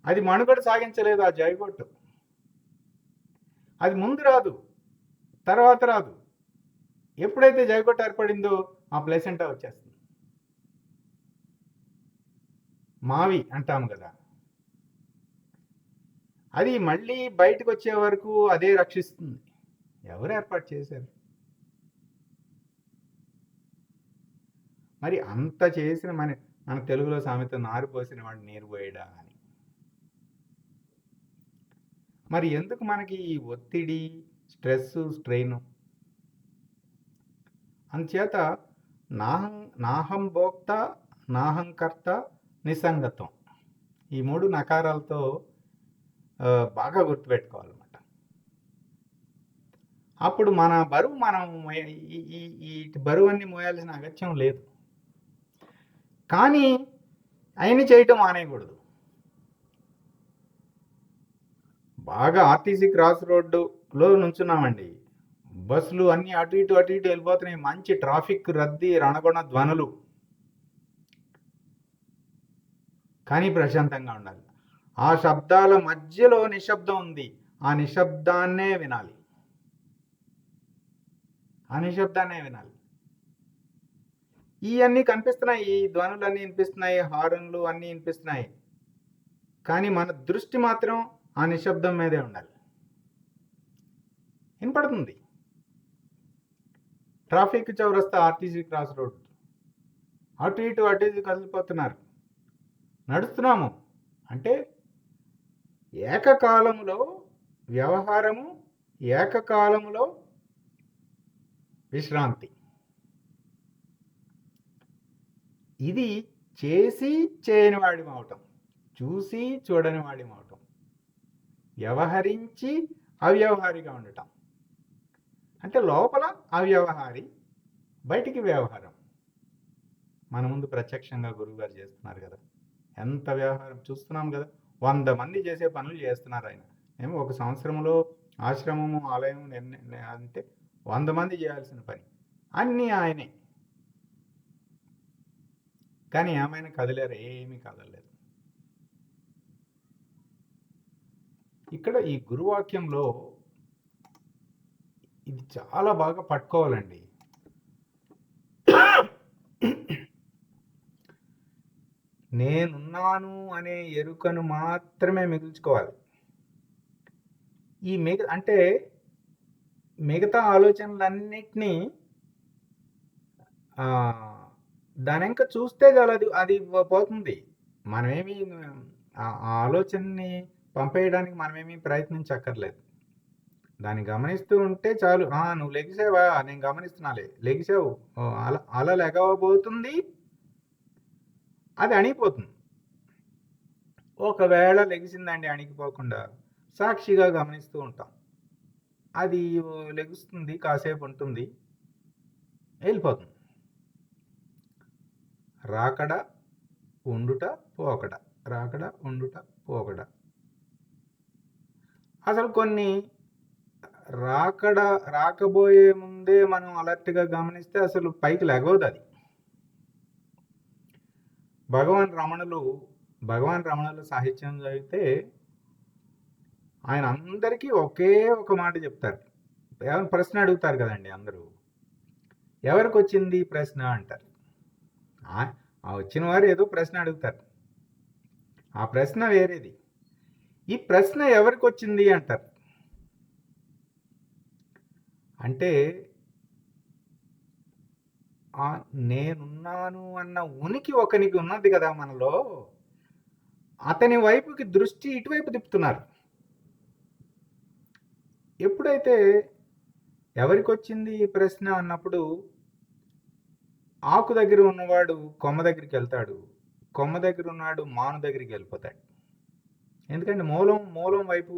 అది మనుగడ సాగించలేదు. ఆ జైగోట్ అది ముందు రాదు, తర్వాత రాదు. ఎప్పుడైతే జైగోట్ ఏర్పడిందో ఆ ప్లేసెంటా వచ్చేస్తుంది. మావి అంటాం కదా, అది మళ్ళీ బయటకు వచ్చే వరకు అదే రక్షిస్తుంది. ఎవరు ఏర్పాటు చేశారు? మరి అంత చేసిన మన తెలుగులో సామెత, నారు పోసిన వాడు నీరు పోయడా అని. మరి ఎందుకు మనకి ఈ ఒత్తిడి, స్ట్రెస్, స్ట్రెయిన్? అందుచేత నాహం భోక్త, నాహం కర్త, నిస్సంగత్వం, ఈ 3 నకారాలతో బాగా గుర్తుపెట్టుకోవాలన్నమాట. అప్పుడు మన బరువు, మనం ఈ బరువు అన్ని మోయాల్సిన అగత్యం లేదు. కానీ ఆయన్ని చేయటం మానేయకూడదు. బాగా ఆర్టీసీ క్రాస్ రోడ్డులో నుంచున్నామండి, బస్సులు అన్నీ అటు ఇటు వెళ్ళిపోతున్నాయి, మంచి ట్రాఫిక్ రద్దీ, రణగొణ ధ్వనులు. కానీ ప్రశాంతంగా ఉండాలి. ఆ శబ్దాల మధ్యలో నిశ్శబ్దం ఉంది, ఆ నిశ్శబ్దాన్నే వినాలి. ఇవన్నీ కనిపిస్తున్నాయి, ఈ ధ్వనులన్నీ వినిపిస్తున్నాయి, హారన్లు అన్నీ వినిపిస్తున్నాయి. కానీ మన దృష్టి మాత్రం ఆ నిశ్శబ్దం మీదే ఉండాలి. వినపడుతుంది. ట్రాఫిక్ చౌరస్తా, ఆర్టీసీ క్రాస్ రోడ్, అటు ఇటు కదిలిపోతున్నారు, నడుస్తున్నాము అంటే ఏకకాలములో వ్యవహారము, ఏకకాలములో విశ్రాంతి. ఇది చేసి చేయని వాడి అవటం, చూసి చూడని వాడి అవటం, వ్యవహరించి అవ్యవహారిగా ఉండటం. అంటే లోపల అవ్యవహారి, బయటికి వ్యవహారం. మన ముందు ప్రత్యక్షంగా గురువుగారు చేస్తున్నారు కదా, ఎంత వ్యవహారం చూస్తున్నాం కదా. 100 మంది చేసే పనులు చేస్తున్నారు ఆయన. ఏమో ఒక సంవత్సరంలో ఆశ్రమము, ఆలయం అంటే 100 మంది చేయాల్సిన పని అన్నీ ఆయనే. కానీ ఏమైనా కదిలేరు? ఏమీ కదలలేదు. ఇక్కడ ఈ గురువాక్యంలో ఇది చాలా బాగా పట్టుకోవాలండి. నేనున్నాను అనే ఎరుకను మాత్రమే మిగుల్చుకోవాలి. ఈ అంటే మిగతా ఆలోచనలన్నిటినీ దాని ఇంకా చూస్తే చాలు, అది పోతుంది. మనమేమి ఆ ఆలోచనని పంపేయడానికి మనమేమి ప్రయత్నించక్కర్లేదు. దాన్ని గమనిస్తూ ఉంటే చాలు. నువ్వు లెగిసావా, నేను గమనిస్తున్నాలే, లెగిసావు, అలా లెగవబోతుంది, అది అణిగిపోతుంది. ఒకవేళ లెగిసిందండి అణిగిపోకుండా, సాక్షిగా గమనిస్తూ ఉంటాం. అది లెగుస్తుంది, కాసేపు ఉంటుంది, వెళ్ళిపోతుంది. రాకడ ఉండుట పోకడ, రాకడ ఉండుట పోకడ. అసలు కొన్ని రాకబోయే ముందే మనం అలర్ట్గా గమనిస్తే అసలు పైకి లెగవదు అది. భగవాన్ రమణులు సాహిత్యం చదివితే ఆయన అందరికీ ఒకే ఒక మాట చెప్తారు. ఏమైనా ప్రశ్న అడుగుతారు కదండి అందరూ, ఎవరికి వచ్చింది ఈ ప్రశ్న అంటారు. ఆ వచ్చిన వారు ఏదో ప్రశ్న అడుగుతారు, ఆ ప్రశ్న వేరేది. ఈ ప్రశ్న ఎవరికి వచ్చింది అంటారు. అంటే నేనున్నాను అన్న ఉనికి ఒకనికి ఉన్నది కదా మనలో, అతని వైపుకి దృష్టి ఇటువైపు తిప్పుతున్నారు. ఎప్పుడైతే ఎవరికి వచ్చింది ఈ ప్రశ్న అన్నప్పుడు ఆకు దగ్గర ఉన్నవాడు కొమ్మ దగ్గరికి వెళ్తాడు, కొమ్మ దగ్గర ఉన్నాడు మాను దగ్గరికి వెళ్ళిపోతాడు. ఎందుకంటే మూలం వైపు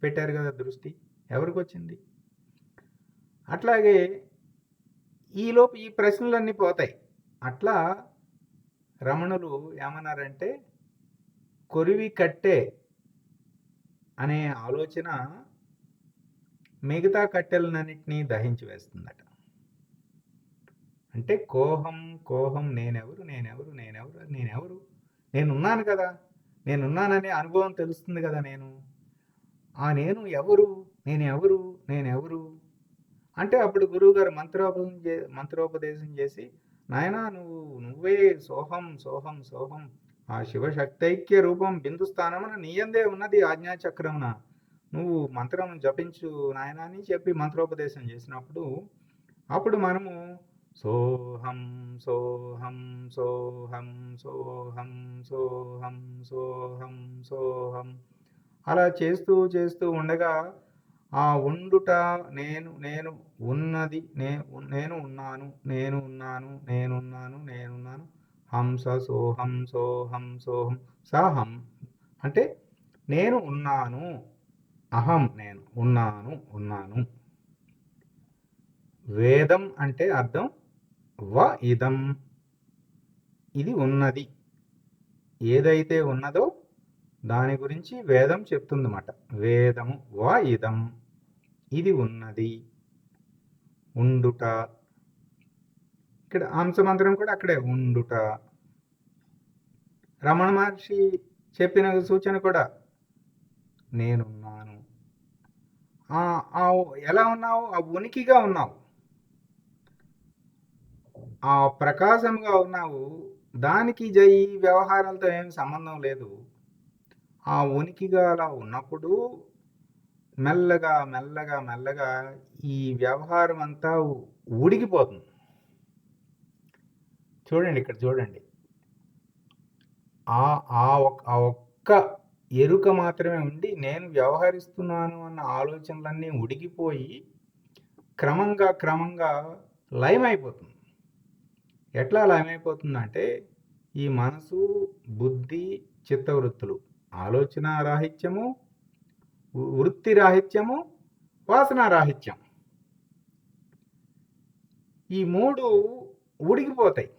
పెట్టారు కదా దృష్టి, ఎవరికి వచ్చింది. అట్లాగే ఈలోపు ఈ ప్రశ్నలన్నీ పోతాయి. అట్లా రమణులు ఏమన్నారంటే, కొరివి కట్టే అనే ఆలోచన మిగతా కట్టెలన్నింటినీ దహించి వేస్తుందట. అంటే కోహం నేనెవరు నేనున్నాను కదా, నేనున్నాననే అనుభవం తెలుస్తుంది కదా. నేను నేనెవరు అంటే అప్పుడు గురువుగారు మంత్రోపదేశం చేసి, నాయనా నువ్వే సోహం సోహం సోహం, ఆ శివశక్తైక్య రూపం బిందుస్థానమున నీయందే ఉన్నది ఆజ్ఞాచక్రమున, నువ్వు మంత్రం జపించు నాయనా అని చెప్పి మంత్రోపదేశం చేసినప్పుడు అప్పుడు మనము సోహం సోహం సోహం సోహం సోహం సోహం సోహం అలా చేస్తూ ఉండగా ఆ ఉండుట, నేను ఉన్నది, నేను ఉన్నాను హంస సోహం సోహం సోహం సహం. అంటే నేను ఉన్నాను, అహం నేను ఉన్నాను. వేదం అంటే అర్థం ఇదం, ఇది ఉన్నది. ఏదైతే ఉన్నదో దాని గురించి వేదం చెప్తుందన్నమాట. వేదము ఇదం, ఇది ఉన్నది, ఉండుట. ఇక్కడ హంసమంత్రం కూడా అక్కడే ఉండుట. రమణ మహర్షి చెప్పిన సూచన కూడా నేనున్నాను. ఎలా ఉన్నావు? ఆ ఉనికిగా ఉన్నావు, ఆ ప్రకాశంగా ఉన్నావు. దానికి ఈ వ్యవహారాలతో ఏమి సంబంధం లేదు. ఆ ఉనికిగా అలా ఉన్నప్పుడు మెల్లగా మెల్లగా మెల్లగా ఈ వ్యవహారం అంతా ఉడికిపోతుంది. చూడండి, ఇక్కడ చూడండి, ఆ ఒక్క ఎరుక మాత్రమే ఉండి నేను వ్యవహరిస్తున్నాను అన్న ఆలోచనలన్నీ ఉడికిపోయి క్రమంగా లయమైపోతుంది. ఎట్లా లయమైపోతుందంటే, ఈ మనసు, బుద్ధి, చిత్తవృత్తులు, ఆలోచన రాహిత్యము, వృత్తి రాహిత్యము, వాసన రాహిత్యం, ఈ మూడు ఉడికిపోతాయి.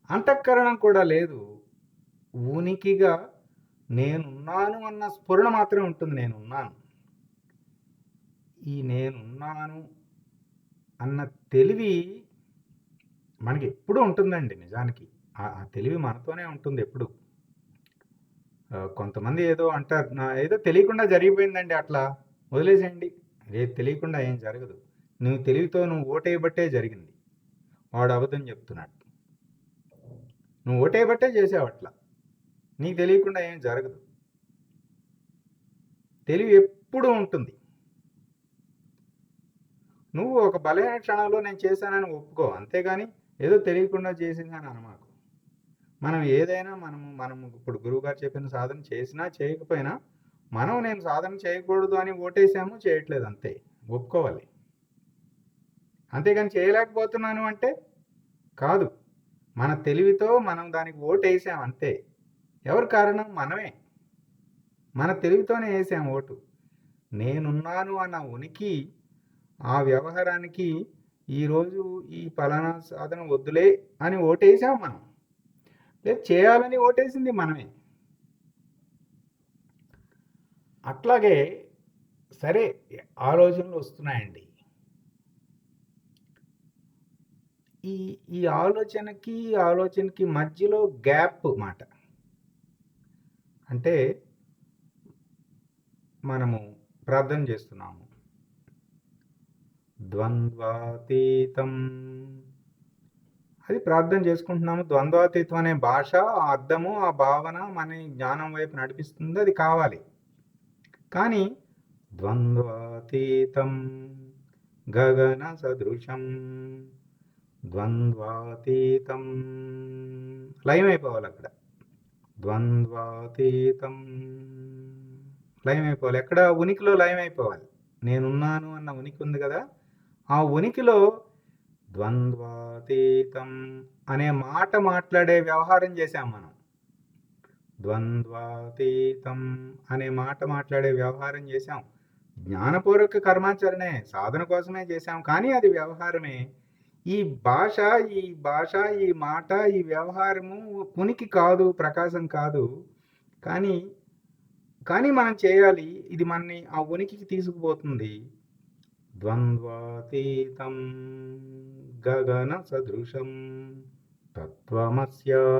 అంతఃకరణం కూడా లేదు. ఉనికిగా నేనున్నాను అన్న స్ఫురణ మాత్రం ఉంటుంది. నేనున్నాను, ఈ నేనున్నాను అన్న తెలివి మనకి ఎప్పుడు ఉంటుందండి. నిజానికి ఆ తెలివి మనతోనే ఉంటుంది ఎప్పుడు. కొంతమంది ఏదో అంటారు, ఏదో తెలియకుండా జరిగిపోయిందండి, అట్లా వదిలేసేయండి. ఏది తెలియకుండా ఏం జరగదు. నువ్వు తెలివితో నువ్వు ఓటేయబట్టే జరిగింది. వాడు అబద్ధం చెప్తున్నాడు. నువ్వు ఓటేయబట్టే చేసావు అట్లా. నీకు తెలియకుండా ఏం జరగదు. తెలివి ఎప్పుడూ ఉంటుంది. నువ్వు ఒక బలహీన క్షణంలో నేను చేశానని ఒప్పుకో, అంతేగాని ఏదో తెలియకుండా చేసిందని అనమాకు. మనం ఏదైనా మనము ఇప్పుడు గురువుగారు చెప్పిన సాధన చేసినా చేయకపోయినా నేను సాధన చేయకూడదు అని ఓటేసాము, చేయట్లేదు, అంతే. ఒప్పుకోవాలి. అంతేగాని చేయలేకపోతున్నాను అంటే కాదు. మన తెలివితో మనం దానికి ఓటేసాం, అంతే. ఎవరు కారణం? మనమే. మన తెలివితోనే వేసాం ఓటు. నేనున్నాను అన్న ఉనికి, ఆ వ్యవహారానికి ఈరోజు ఈ ఫలానా సాధన వద్దులే అని ఓటేసాం మనం. లేదు, చేయాలని ఓటేసింది మనమే. అట్లాగే సరే, ఆలోచనలు వస్తున్నాయండి. ఈ ఈ ఆలోచనకి మధ్యలో గ్యాప్ మాట. అంటే మనము ప్రార్థన చేస్తున్నాము. ద్వంద్వాతీతం, అది ప్రార్థన చేసుకుంటున్నాము. ద్వంద్వాతీతం అనే భాష, ఆ అర్థము, ఆ భావన మన జ్ఞానం వైపు నడిపిస్తుంది. అది కావాలి. కానీ ద్వంద్వాతీతం గగన సదృశం, ద్వంద్వాతీతం లయం అయిపోవాలి అక్కడ. ద్వంద్వాతీతం లయం అయిపోవాలి. ఎక్కడ? ఉనికిలో లయం అయిపోవాలి. నేనున్నాను అన్న ఉనికి ఉంది కదా, ఆ ఉనికిలో ద్వంద్వాతీతం అనే మాట మాట్లాడే వ్యవహారం చేశాం మనం. ద్వంద్వాతీతం అనే మాట మాట్లాడే వ్యవహారం చేశాం. జ్ఞానపూర్వక కర్మాచరణే, సాధన కోసమే చేశాం, కానీ అది వ్యవహారమే. ఈ భాష, ఈ మాట, ఈ వ్యవహారము ఉనికి కాదు, ప్రకాశం కాదు. కానీ కానీ మనం చేయాలి. ఇది మనని ఆ ఉనికికి తీసుకుపోతుంది. ద్వంద్వాతీతం గగన సదృశం తత్వమస్యాది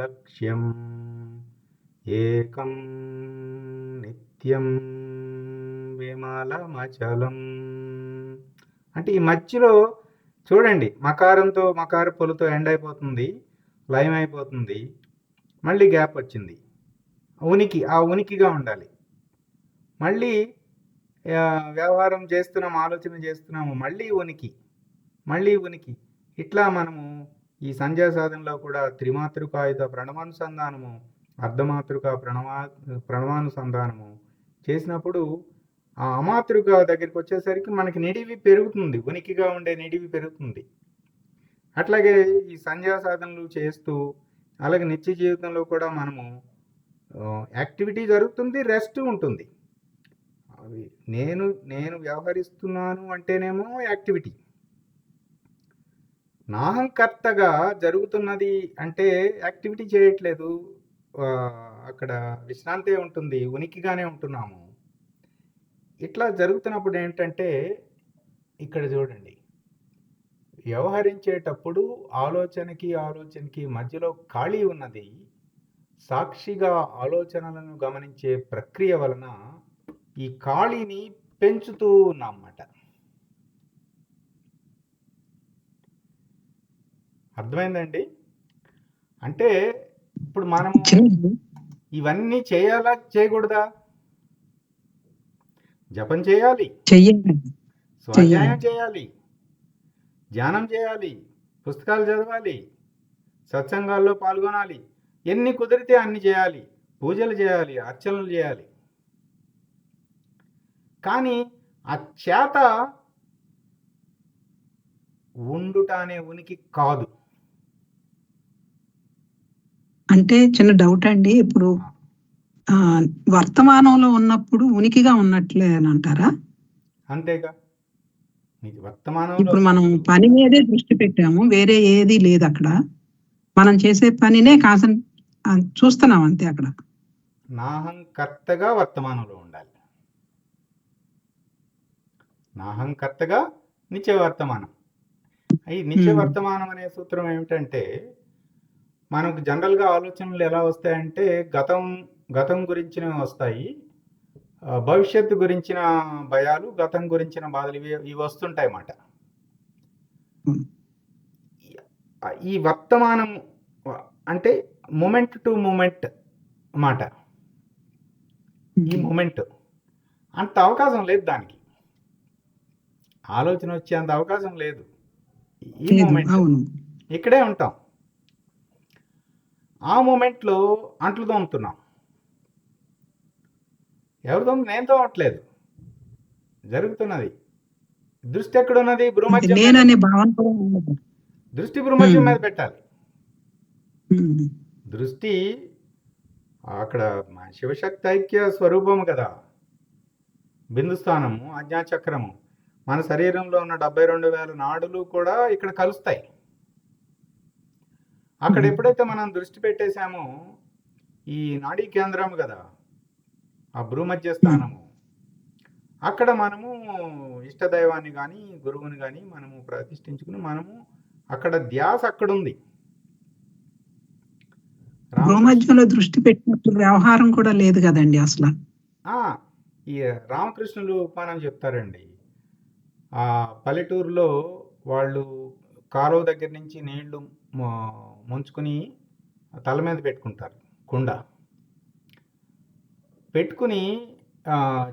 లక్ష్యం ఏకం నిత్యం విమలమచలం. అంటే ఈ మధ్యలో చూడండి, మకారంతో మకార పొలుతో ఎండ్ అయిపోతుంది, లయం అయిపోతుంది, మళ్ళీ గ్యాప్ వచ్చింది. ఆ ఉనికిగా ఉండాలి. మళ్ళీ వ్యవహారం చేస్తున్నాము, ఆలోచన చేస్తున్నాము, మళ్ళీ ఉనికి. ఇట్లా మనము ఈ సంధ్యా సాధనలో కూడా త్రిమాతృకాయుత ప్రణవానుసంధానము, అర్ధమాతృక ప్రణవానుసంధానము చేసినప్పుడు ఆ అమాతృక దగ్గరికి వచ్చేసరికి మనకి నిడివి పెరుగుతుంది, ఉనికిగా ఉండే నిడివి పెరుగుతుంది. అట్లాగే ఈ సంధ్యా సాధనలు చేస్తూ, అలాగే నిత్య జీవితంలో కూడా మనము యాక్టివిటీ జరుగుతుంది, రెస్ట్ ఉంటుంది. అవి నేను వ్యవహరిస్తున్నాను అంటేనేమో యాక్టివిటీ. నాహంకర్తగా జరుగుతున్నది అంటే యాక్టివిటీ చేయట్లేదు, అక్కడ విశ్రాంతి ఉంటుంది, ఉనికిగానే ఉంటున్నాము. ఇట్లా జరుగుతున్నప్పుడు ఏంటంటే, ఇక్కడ చూడండి, వ్యవహరించేటప్పుడు ఆలోచనకి మధ్యలో ఖాళీ ఉన్నది. సాక్షిగా ఆలోచనలను గమనించే ప్రక్రియ వలన ఈ ఖాళీని పెంచుతూ ఉన్నామన్నమాట. అర్థమైందండి? అంటే ఇప్పుడు మనం ఇవన్నీ చేయాలా, చేయకూడదా? జపం చేయాలి, స్వాధ్యాయం చేయాలి, ధ్యానం చేయాలి, పుస్తకాలు చదవాలి, సత్సంగాల్లో పాల్గొనాలి, ఎన్ని కుదిరితే అన్ని చేయాలి, పూజలు చేయాలి, అర్చనలు చేయాలి. కానీ ఆ చేత ఉండుట అనే ఉనికి కాదు. అంటే చిన్న డౌట్ అండి, ఇప్పుడు వర్తమానంలో ఉన్నప్పుడు ఉనికిగా ఉన్నట్లే అని అంటారా? అంతేగా, వర్తమానంలో ఇప్పుడు మనం పని మీదే దృష్టి పెట్టాము, వేరే ఏది లేదు అక్కడ. మనం చేసే పనినే చూస్తున్నాం అంతే. అక్కడ నాహంకర్తగా వర్తమానంలో ఉండాలి. నాహంకర్తగా నిత్య వర్తమానం. ఈ నిత్య వర్తమానం అనే సూత్రం ఏమిటంటే, మనకు జనరల్గా ఆలోచనలు ఎలా వస్తాయంటే, గతం గురించినవి వస్తాయి, భవిష్యత్తు గురించిన భయాలు, గతం గురించిన బాధలు, ఇవి వస్తుంటాయి అన్నమాట. ఈ వర్తమానం అంటే మూమెంట్ టు మూమెంట్ మాట. ఈ మూమెంట్ అంత అవకాశం లేదు, దానికి ఆలోచన వచ్చేంత అవకాశం లేదు. ఈ మూమెంట్ ఇక్కడే ఉంటాం. ఆ మూమెంట్లో అంట్లు తోముతున్నాం. ఎవరితో? నేను తోమట్లేదు, జరుగుతున్నది. దృష్టి ఎక్కడున్నది? భ్రూమధ్యం. దృష్టి భ్రూమధ్యం మీద పెట్టాలి. దృష్టి అక్కడ శివశక్తి ఐక్య స్వరూపము కదా, బిందుస్థానము, ఆజ్ఞాచక్రము. మన శరీరంలో ఉన్న 72,000 నాడులు కూడా ఇక్కడ కలుస్తాయి. అక్కడ ఎప్పుడైతే మనం దృష్టి పెట్టేశామో, ఈ నాడీ కేంద్రం కదా, ఆ భ్రూమధ్య స్థానము, అక్కడ మనము ఇష్టదైవాన్ని కానీ గురువుని కానీ మనము ప్రతిష్ఠించుకుని మనము అక్కడ ధ్యాస అక్కడుంది. రామకృష్ణ భూమధ్యంలో దృష్టి పెట్టినప్పుడు వ్యవహారం కూడా లేదు కదండి అసలు. ఆ, ఈ రామకృష్ణులు ఉపమానం చెప్తారండి. ఆ పల్లెటూరులో వాళ్ళు కాలువ దగ్గర నుంచి నీళ్లు ముంచుకుని తల మీద పెట్టుకుంటారు, కుండ పెట్టుకుని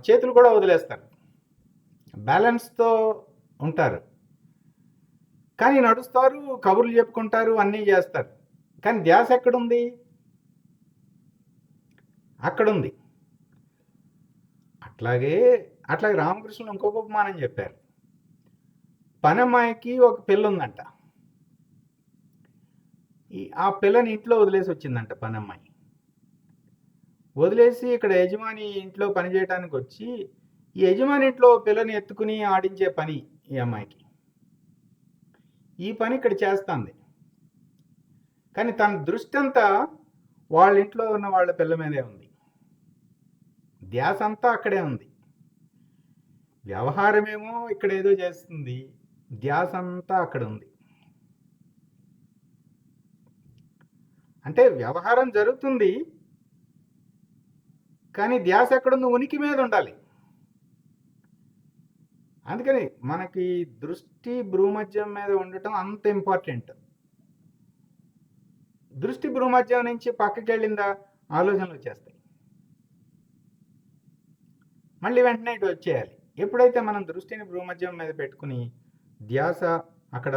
చేతులు కూడా వదిలేస్తారు, బ్యాలెన్స్తో ఉంటారు. కానీ నడుస్తారు, కబుర్లు చెప్పుకుంటారు, అన్నీ చేస్తారు. కానీ ధ్యాస ఎక్కడుంది? అక్కడుంది. అట్లాగే రామకృష్ణులు ఇంకొక ఉపమానం చెప్పారు. పనమ్మాయికి ఒక పిల్ల ఉందంట. ఆ పిల్లని ఇంట్లో వదిలేసి వచ్చిందంట పనమ్మాయి. వదిలేసి ఇక్కడ యజమాని ఇంట్లో పని చేయడానికి వచ్చి ఈ యజమాని ఇంట్లో పిల్లని ఎత్తుకుని ఆడించే పని ఈ అమ్మాయికి. ఈ పని ఇక్కడ చేస్తుంది. కానీ తన దృష్టి అంతా వాళ్ళ ఇంట్లో ఉన్న వాళ్ళ పిల్ల మీదే ఉంది. ధ్యాస అంతా అక్కడే ఉంది. వ్యవహారమేమో ఇక్కడ ఏదో చేస్తుంది, ధ్యాస అంతా అక్కడ ఉంది. అంటే వ్యవహారం జరుగుతుంది, కానీ ధ్యాస ఎక్కడుంది? ఉనికి మీద ఉండాలి. అందుకని మనకి దృష్టి భ్రూమధ్యం మీద ఉండటం అంత ఇంపార్టెంట్. దృష్టి భ్రూమధ్యం నుంచి పక్కకి వెళ్ళిందా ఆలోచనలు వచ్చేస్తాయి, మళ్ళీ వెంటనే ఇటు వచ్చేయాలి. ఎప్పుడైతే మనం దృష్టిని భ్రూమధ్యం మీద పెట్టుకుని ధ్యాస అక్కడ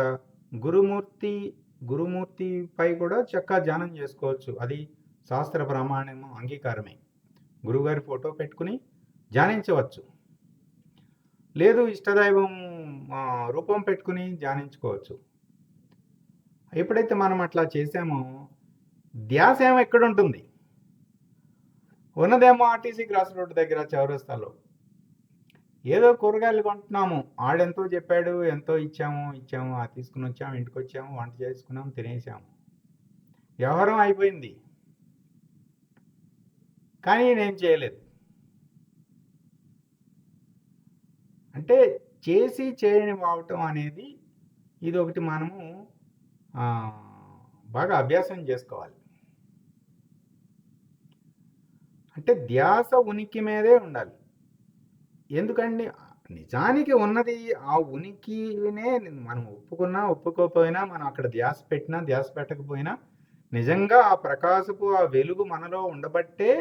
గురుమూర్తిపై కూడా చక్కగా ధ్యానం చేసుకోవచ్చు. అది శాస్త్ర ప్రమాణము అంగీకారమే. గురువుగారి ఫోటో పెట్టుకుని ధ్యానించవచ్చు, లేదు ఇష్టదైవం రూపం పెట్టుకుని ధ్యానించుకోవచ్చు. ఎప్పుడైతే మనం అట్లా చేసామో ధ్యాస ఏమో ఎక్కడ ఉంటుంది? ఉన్నదేమో ఆర్టీసీ క్రాస్ రోడ్ దగ్గర చౌరస్తాలో. ఏదో కూరగాయలు కొంటున్నాము, ఆడెంతో చెప్పాడు, ఎంతో ఇచ్చాము, అది తీసుకుని వచ్చాము, ఇంటికి వచ్చాము, వంట చేసుకున్నాము, తినేసాము, వ్యవహారం అయిపోయింది. కానీ నేను చేయలేదు. అంటే చేసి చేయని వాడటం అనేది ఇది ఒకటి మనము బాగా అభ్యాసం చేసుకోవాలి. అంటే ధ్యాస ఉనికి మీదే ఉండాలి. ఎందుకండి, నిజానికి ఉన్నది ఆ ఉనికినే. మనం ఒప్పుకున్నా ఒప్పుకోకపోయినా, మనం అక్కడ ధ్యాస పెట్టినా ధ్యాస పెట్టకపోయినా, నిజంగా ఆ ప్రకాశపు ఆ వెలుగు మనలో ఉండబట్టే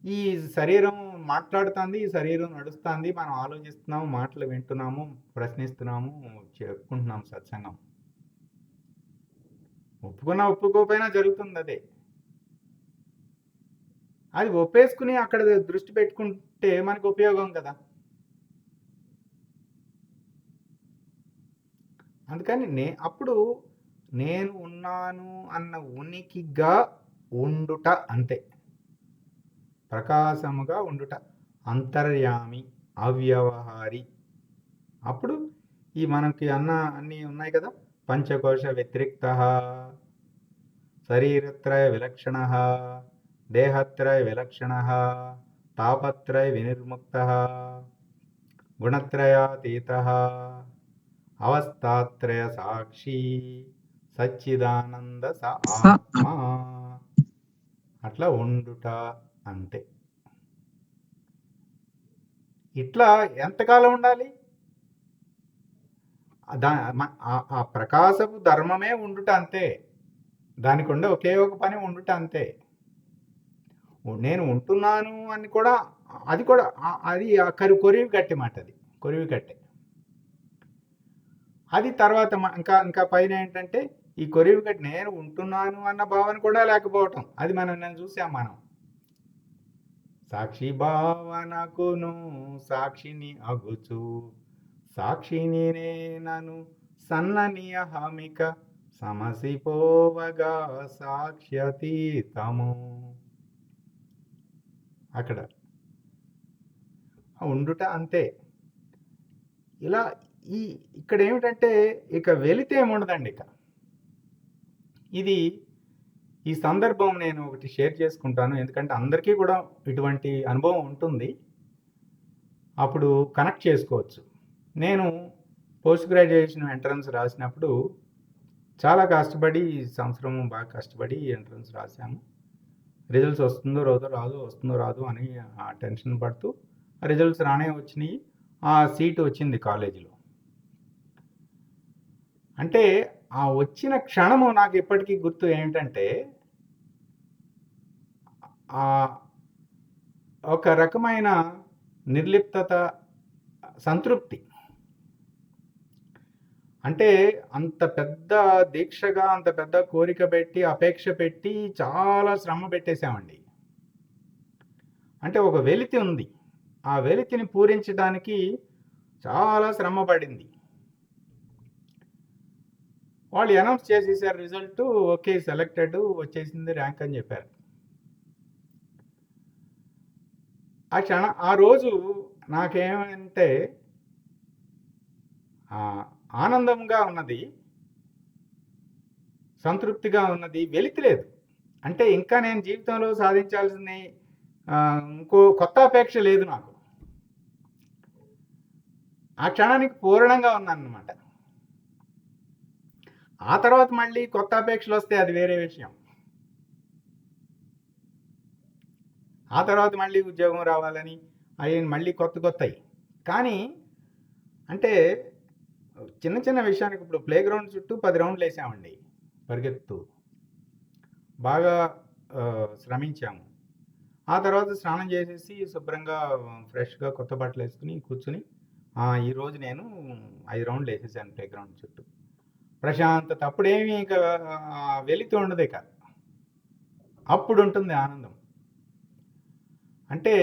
ఈ శరీరం మాట్లాడుతుంది, ఈ శరీరం నడుస్తుంది, మనం ఆలోచిస్తున్నాము, మాటలు వింటున్నాము, ప్రశ్నిస్తున్నాము, చెప్పుకుంటున్నాము సత్సంగం. ఒప్పుకున్నా ఒప్పుకోకపోయినా జరుగుతుంది అదే. అది ఒప్పేసుకుని అక్కడ దృష్టి పెట్టుకుంటే మనకు ఉపయోగం కదా. అందుకని అప్పుడు నేను ఉన్నాను అన్న ఉనికిగా ఉండుట అంతే. ప్రకాశముగా ఉండుట, అంతర్యామి, అవ్యవహారి. అప్పుడు ఈ మనకి అన్నీ ఉన్నాయి కదా, పంచకోశ వ్యతిరిక్త, శరీరత్రయ విలక్షణ, దేహత్రయ విలక్షణ, తాపత్రయ వినిర్ముక్త, గుణత్రయాతీత, అవస్థాత్రయ సాక్షి, సచ్చిదానంద స ఆత్మ. అట్లా ఉండుట అంతే. ఇట్లా ఎంతకాలం ఉండాలి? ఆ ప్రకాశపు ధర్మమే ఉండుట అంతే. దానికి ఉండే ఒకే ఒక పని ఉండుట అంతే. నేను ఉంటున్నాను అని కూడా, అది కూడా అది కొరివి కట్టే మాట. అది కొరివి కట్టే. అది తర్వాత ఇంకా పైన ఏంటంటే ఈ కొరివి కట్టి నేను ఉంటున్నాను అన్న భావన కూడా లేకపోవటం. అది నేను చూసాం. మనం సాక్షి భావనకును సాక్షిని అగుచు, సాక్షిని నేనను సన్నని అహమిక, సమసిపోవగా సాక్ష్యతీతము. అక్కడ ఉండుట అంతే. ఇలా ఇక్కడ ఏమిటంటే ఇక వెళితే ఏముండదండి. ఈ సందర్భం నేను ఒకటి షేర్ చేసుకుంటాను, ఎందుకంటే అందరికీ కూడా ఇటువంటి అనుభవం ఉంటుంది. అప్పుడు కనెక్ట్ చేసుకోవచ్చు. నేను పోస్ట్ గ్రాడ్యుయేషన్ ఎంట్రన్స్ రాసినప్పుడు చాలా కష్టపడి సంవత్సరం బాగా కష్టపడి ఎంట్రన్స్ రాసాము. రిజల్ట్స్ వస్తుందో రాదో వస్తుందో రాదు అని ఆ టెన్షన్ పడుతూ రిజల్ట్స్ రానే వచ్చినాయి. ఆ సీటు వచ్చింది కాలేజీలో. అంటే ఆ వచ్చిన క్షణము నాకు ఇప్పటికీ గుర్తు ఏంటంటే ఆ ఒక రకమైన నిర్లిప్తత, సంతృప్తి. అంటే అంత పెద్ద దీక్షగా, అంత పెద్ద కోరిక పెట్టి, అపేక్ష పెట్టి చాలా శ్రమ పెట్టేశామండి. అంటే ఒక వెలితి ఉంది. ఆ వెలితిని పూరించడానికి చాలా శ్రమ పడింది. వాళ్ళు అనౌన్స్ చేసేసారు రిజల్ట్, ఓకే సెలెక్టెడ్, వచ్చేసింది ర్యాంక్ అని చెప్పారు. ఆ రోజు నాకేమంటే ఆనందంగా ఉన్నది, సంతృప్తిగా ఉన్నది, వెలితి లేదు. అంటే ఇంకా నేను జీవితంలో సాధించాల్సిన ఇంకో కొత్త అపేక్ష లేదు నాకు. ఆ క్షణానికి పూర్ణంగా ఉన్నానన్నమాట. ఆ తర్వాత మళ్ళీ కొత్త అపేక్షలు వస్తే అది వేరే విషయం. ఆ తర్వాత మళ్ళీ ఉద్యోగం రావాలని అవి మళ్ళీ కొత్తవి. కానీ అంటే చిన్న చిన్న విషయానికి ఇప్పుడు ప్లే గ్రౌండ్ చుట్టూ 10 రౌండ్లు వేసామండి పరిగెత్తు. బాగా శ్రమించాము. ఆ తర్వాత స్నానం చేసేసి శుభ్రంగా ఫ్రెష్గా కొత్త బట్టలు వేసుకుని కూర్చుని ఈరోజు నేను 5 రౌండ్లు వేసేసాను ప్లే గ్రౌండ్ చుట్టూ. ప్రశాంతత. అప్పుడేమీ ఇంకా వెలితి ఉండదు. ఇక అప్పుడు ఉంటుంది ఆనందం. అంటే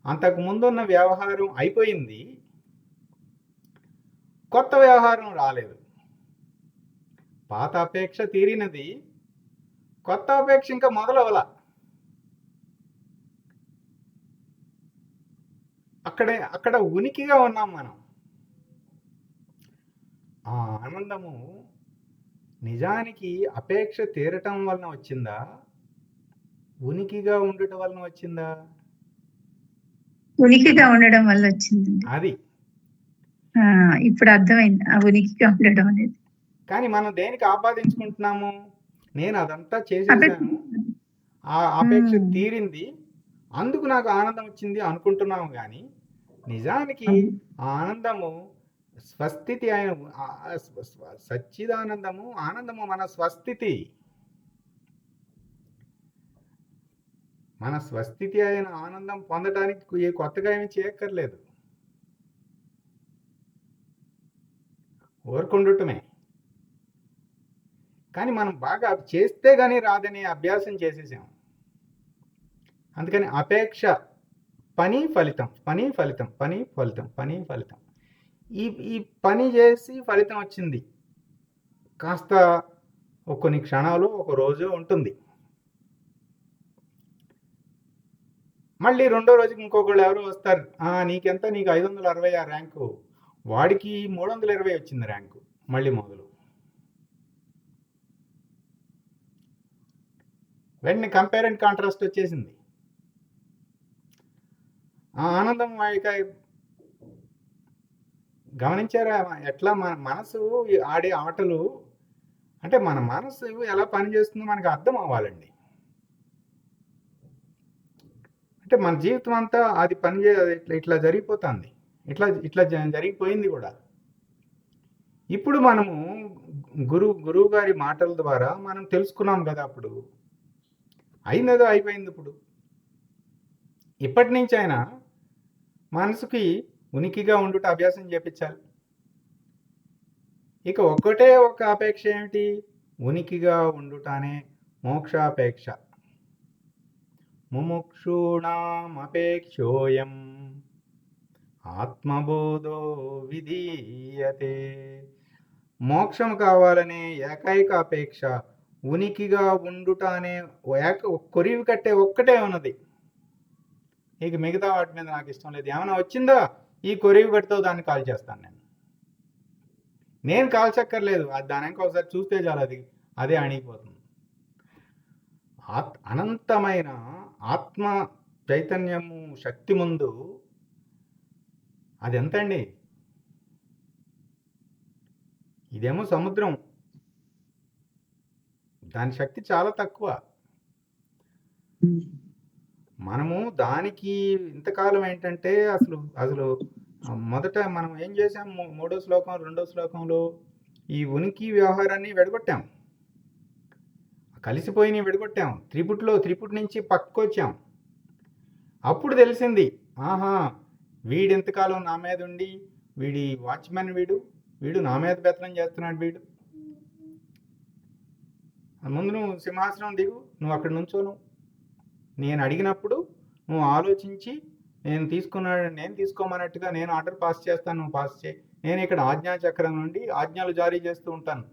అంతకు ముందున్న వ్యవహారం అయిపోయింది, కొత్త వ్యవహారం రాలేదు. పాత అపేక్ష తీరినది, కొత్త అపేక్ష ఇంకా మొదలవల. అక్కడ ఉనికిగా ఉన్నాం మనం. ఆ ఆనందము నిజానికి అపేక్ష తీరటం వలన వచ్చిందా, ఉనికిగా ఉండటం వలన వచ్చిందా? ఉనికిగా ఉండడం వల్ల వచ్చింది. అది ఇప్పుడు అర్థమైంది, ఆ ఉనికిగా ఉండడం అనేది. కానీ మనం దేనికి ఆపాదించుకుంటున్నాము? నేను అదంతా చేసేసాను, ఆ అపేక్ష తీరింది, అందుకు నాకు ఆనందం వచ్చింది అనుకుంటున్నాము. కానీ నిజానికి ఆనందము స్వస్థితి అయిన సచ్చిదానందము, ఆనందము మన స్వస్థితి. మన స్వస్థితి అయిన ఆనందం పొందడానికి కొత్తగా ఏమి చేయక్కర్లేదు, ఊరుకుండటమే. కానీ మనం బాగా చేస్తే కానీ రాదనే అభ్యాసం చేసేసాం. అందుకని అపేక్ష పని ఫలితం, పని ఫలితం, పని ఫలితం, పని ఫలితం. ఈ పని చేసి ఫలితం వచ్చింది కాస్త కొన్ని క్షణాలు, ఒక రోజు ఉంటుంది. మళ్ళీ రెండో రోజుకి ఇంకొకళ్ళు ఎవరో వస్తారు, నీకెంత, నీకు 560 ర్యాంకు, వాడికి 320 వచ్చింది ర్యాంకు. మళ్ళీ మొదలు. వెంటనే కంపేర్ అండ్ కాంట్రాస్ట్ వచ్చేసింది. ఆ ఆనందం గమనించారా ఎట్లా మన మనసు ఆడే ఆటలు? అంటే మన మనసు ఎలా పనిచేస్తుందో మనకు అర్థం అవ్వాలండి. అంటే మన జీవితం అంతా అది ఇట్లా జరిగిపోతుంది, ఇట్లా జరిగిపోయింది కూడా. ఇప్పుడు మనము గురువు గారి మాటల ద్వారా మనం తెలుసుకున్నాం కదా. అప్పుడు అయిందేదో అయిపోయింది. ఇప్పుడు ఇప్పటి నుంచి అయినా మనసుకి ఉనికిగా ఉండుట అభ్యాసం చేపించాలి. ఇక ఒక్కటే ఒక అపేక్ష ఏమిటి? ఉనికిగా ఉండుటనే మోక్షాపేక్ష. ముముక్షూణామపేక్షోయం ఆత్మబోధో విధీయతే. మోక్షం కావాలనే ఏకైక అపేక్ష ఉనికిగా ఉండుట అనే కొరివి కట్టే ఒక్కటే ఉన్నది. ఇక మిగతా వాటి మీద నాకు ఇష్టం లేదు. ఏమైనా వచ్చిందా, ఈ కొరివి కట్టుతో దాన్ని కాల్ చేస్తాను. నేను కాల్చక్కర్లేదు, అది దానికి ఒకసారి చూస్తే చాలు, అదే అణిగిపోతుంది. అనంతమైన ఆత్మ చైతన్యము శక్తి ముందు అది ఎంత అండి? ఇదేమో సముద్రం, దాని శక్తి చాలా తక్కువ. ఉమ్. మనము దానికి ఇంతకాలం ఏంటంటే అసలు అసలు మొదట మనం ఏం చేసాం, మూడో శ్లోకం రెండో శ్లోకంలో ఈ ఉనికి వ్యవహారాన్ని విడగొట్టాం, కలిసిపోయి విడగొట్టాం, త్రిపుట్ నుంచి పక్కకొచ్చాం. అప్పుడు తెలిసింది, ఆహా వీడు ఎంతకాలం నా మీద ఉండి, వీడి వాచ్మెన్ వీడు నా మీద పెత్తనం చేస్తున్నాడు. వీడు ముందు నువ్వు సింహాసనం దిగు, నువ్వు అక్కడ నుంచోను, నేను అడిగినప్పుడు నువ్వు ఆలోచించి నేను తీసుకోమన్నట్టుగా నేను ఆర్డర్ పాస్ చేస్తాను, నువ్వు పాస్ చేయి. నేను ఇక్కడ ఆజ్ఞాచక్రం నుండి ఆజ్ఞలు జారీ చేస్తూ ఉంటాను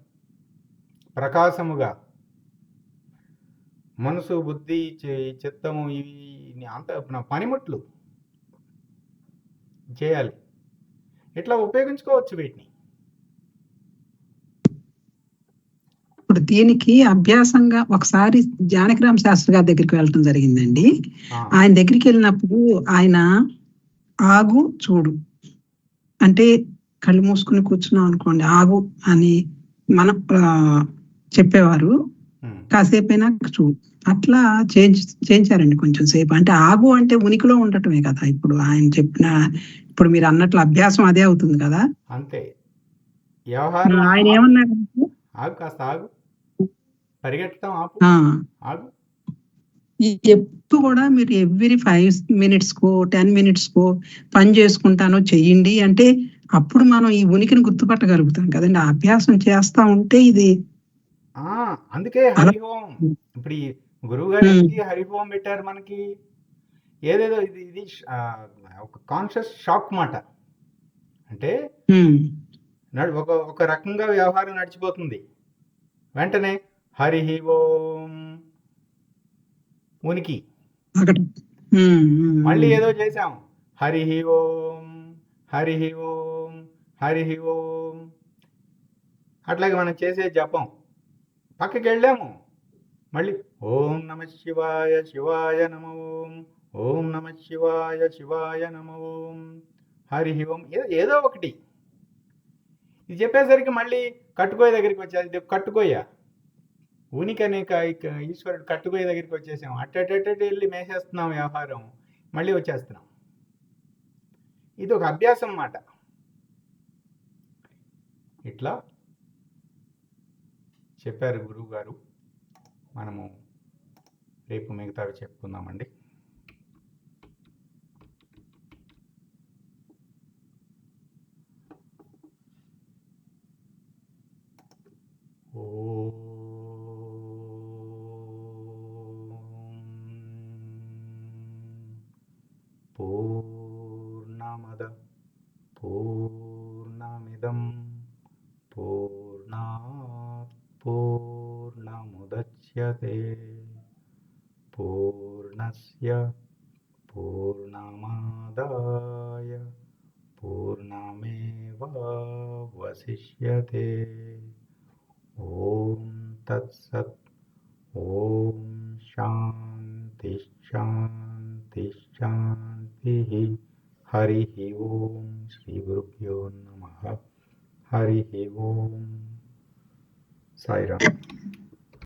ప్రకాశముగా. మనసు, బుద్ధి, చిత్తము ఇవి అంత నా పనిముట్లు చేయాలి. ఇట్లా ఉపయోగించుకోవచ్చు వీటిని. ఇప్పుడు దీనికి అభ్యాసంగా ఒకసారి జానకిరామ్ శాస్త్రి గారి దగ్గరికి వెళ్ళటం జరిగిందండి. ఆయన దగ్గరికి వెళ్ళినప్పుడు ఆయన ఆగు చూడు అంటే కళ్ళు మూసుకుని కూర్చున్నాం అనుకోండి, ఆగు అని మనం చెప్పేవారు. కాసేపు అయినా చూడు, అట్లా చేయించారండి కొంచెం సేపు. అంటే ఆగు అంటే ఉనికిలో ఉండటమే కదా. ఇప్పుడు ఆయన చెప్పిన, ఇప్పుడు మీరు అన్నట్లు అభ్యాసం అదే అవుతుంది కదా. అంతే. వ్యవహారం ఆయన ఏమన్నారు, ఆగు, కాస్త ఆగు, పరిగెట్టడం ఆపు, ఆగు. ఎప్పుడు కూడా మీరు ఎవ్రీ 5 minutes కో 10 minutes కో పని చేసుకుంటానో చెయ్యండి అంటే అప్పుడు మనం ఈ ఉనికిని గుర్తుపట్టగలుగుతాం కదండి. ఆ అభ్యాసం చేస్తా ఉంటే ఇది. అందుకే హరిహోం. ఇప్పుడు ఈ గురువు గారు హరిహోం పెట్టారు మనకి. ఏదేదో ఇది ఒక కాన్షియస్ షాక్ మాట. అంటే ఒక రకంగా వ్యవహారం నడిచిపోతుంది, వెంటనే హరి ఓం ఉనికి, మళ్ళీ ఏదో చేసాం, హరి ఓం హరి ఓం హరి ఓం. అట్లాగే మనం చేసే జపం పక్కకి వెళ్ళాము, మళ్ళీ ఓం నమ శివాయ శివాయ నమ ఓం, ఓం నమ శివాయ శివాయ నమ ఓం, హరి ఓం, ఏదో ఒకటి. ఇది చెప్పేసరికి మళ్ళీ కట్టుకోయ దగ్గరికి వచ్చేది. కట్టుకోయ ఉనికి అనేక ఈశ్వరుడు కట్టుకోయ దగ్గరికి వచ్చేసాం. అట్టేటట్టు వెళ్ళి మేసేస్తున్నాం వ్యవహారం, మళ్ళీ వచ్చేస్తున్నాం. ఇది ఒక అభ్యాసం మాట. ఇట్లా చెప్పారు గురువు గారు. మనము రేపు మిగతావి చెప్పుకుందామండి. పూర్ణమద పూర్ణమిదం పూర్ణాత్ పూర్ణముదచ్యతే పూర్ణస్య పూర్ణమాదాయ పూర్ణమేవావశిష్యతే. ఓం తత్సత్. ఓం శాంతి శాంతి శాంతి. హరి ఓం. శ్రీ గురుభ్యో నమః. హరి ఓం. సాయిరామ్.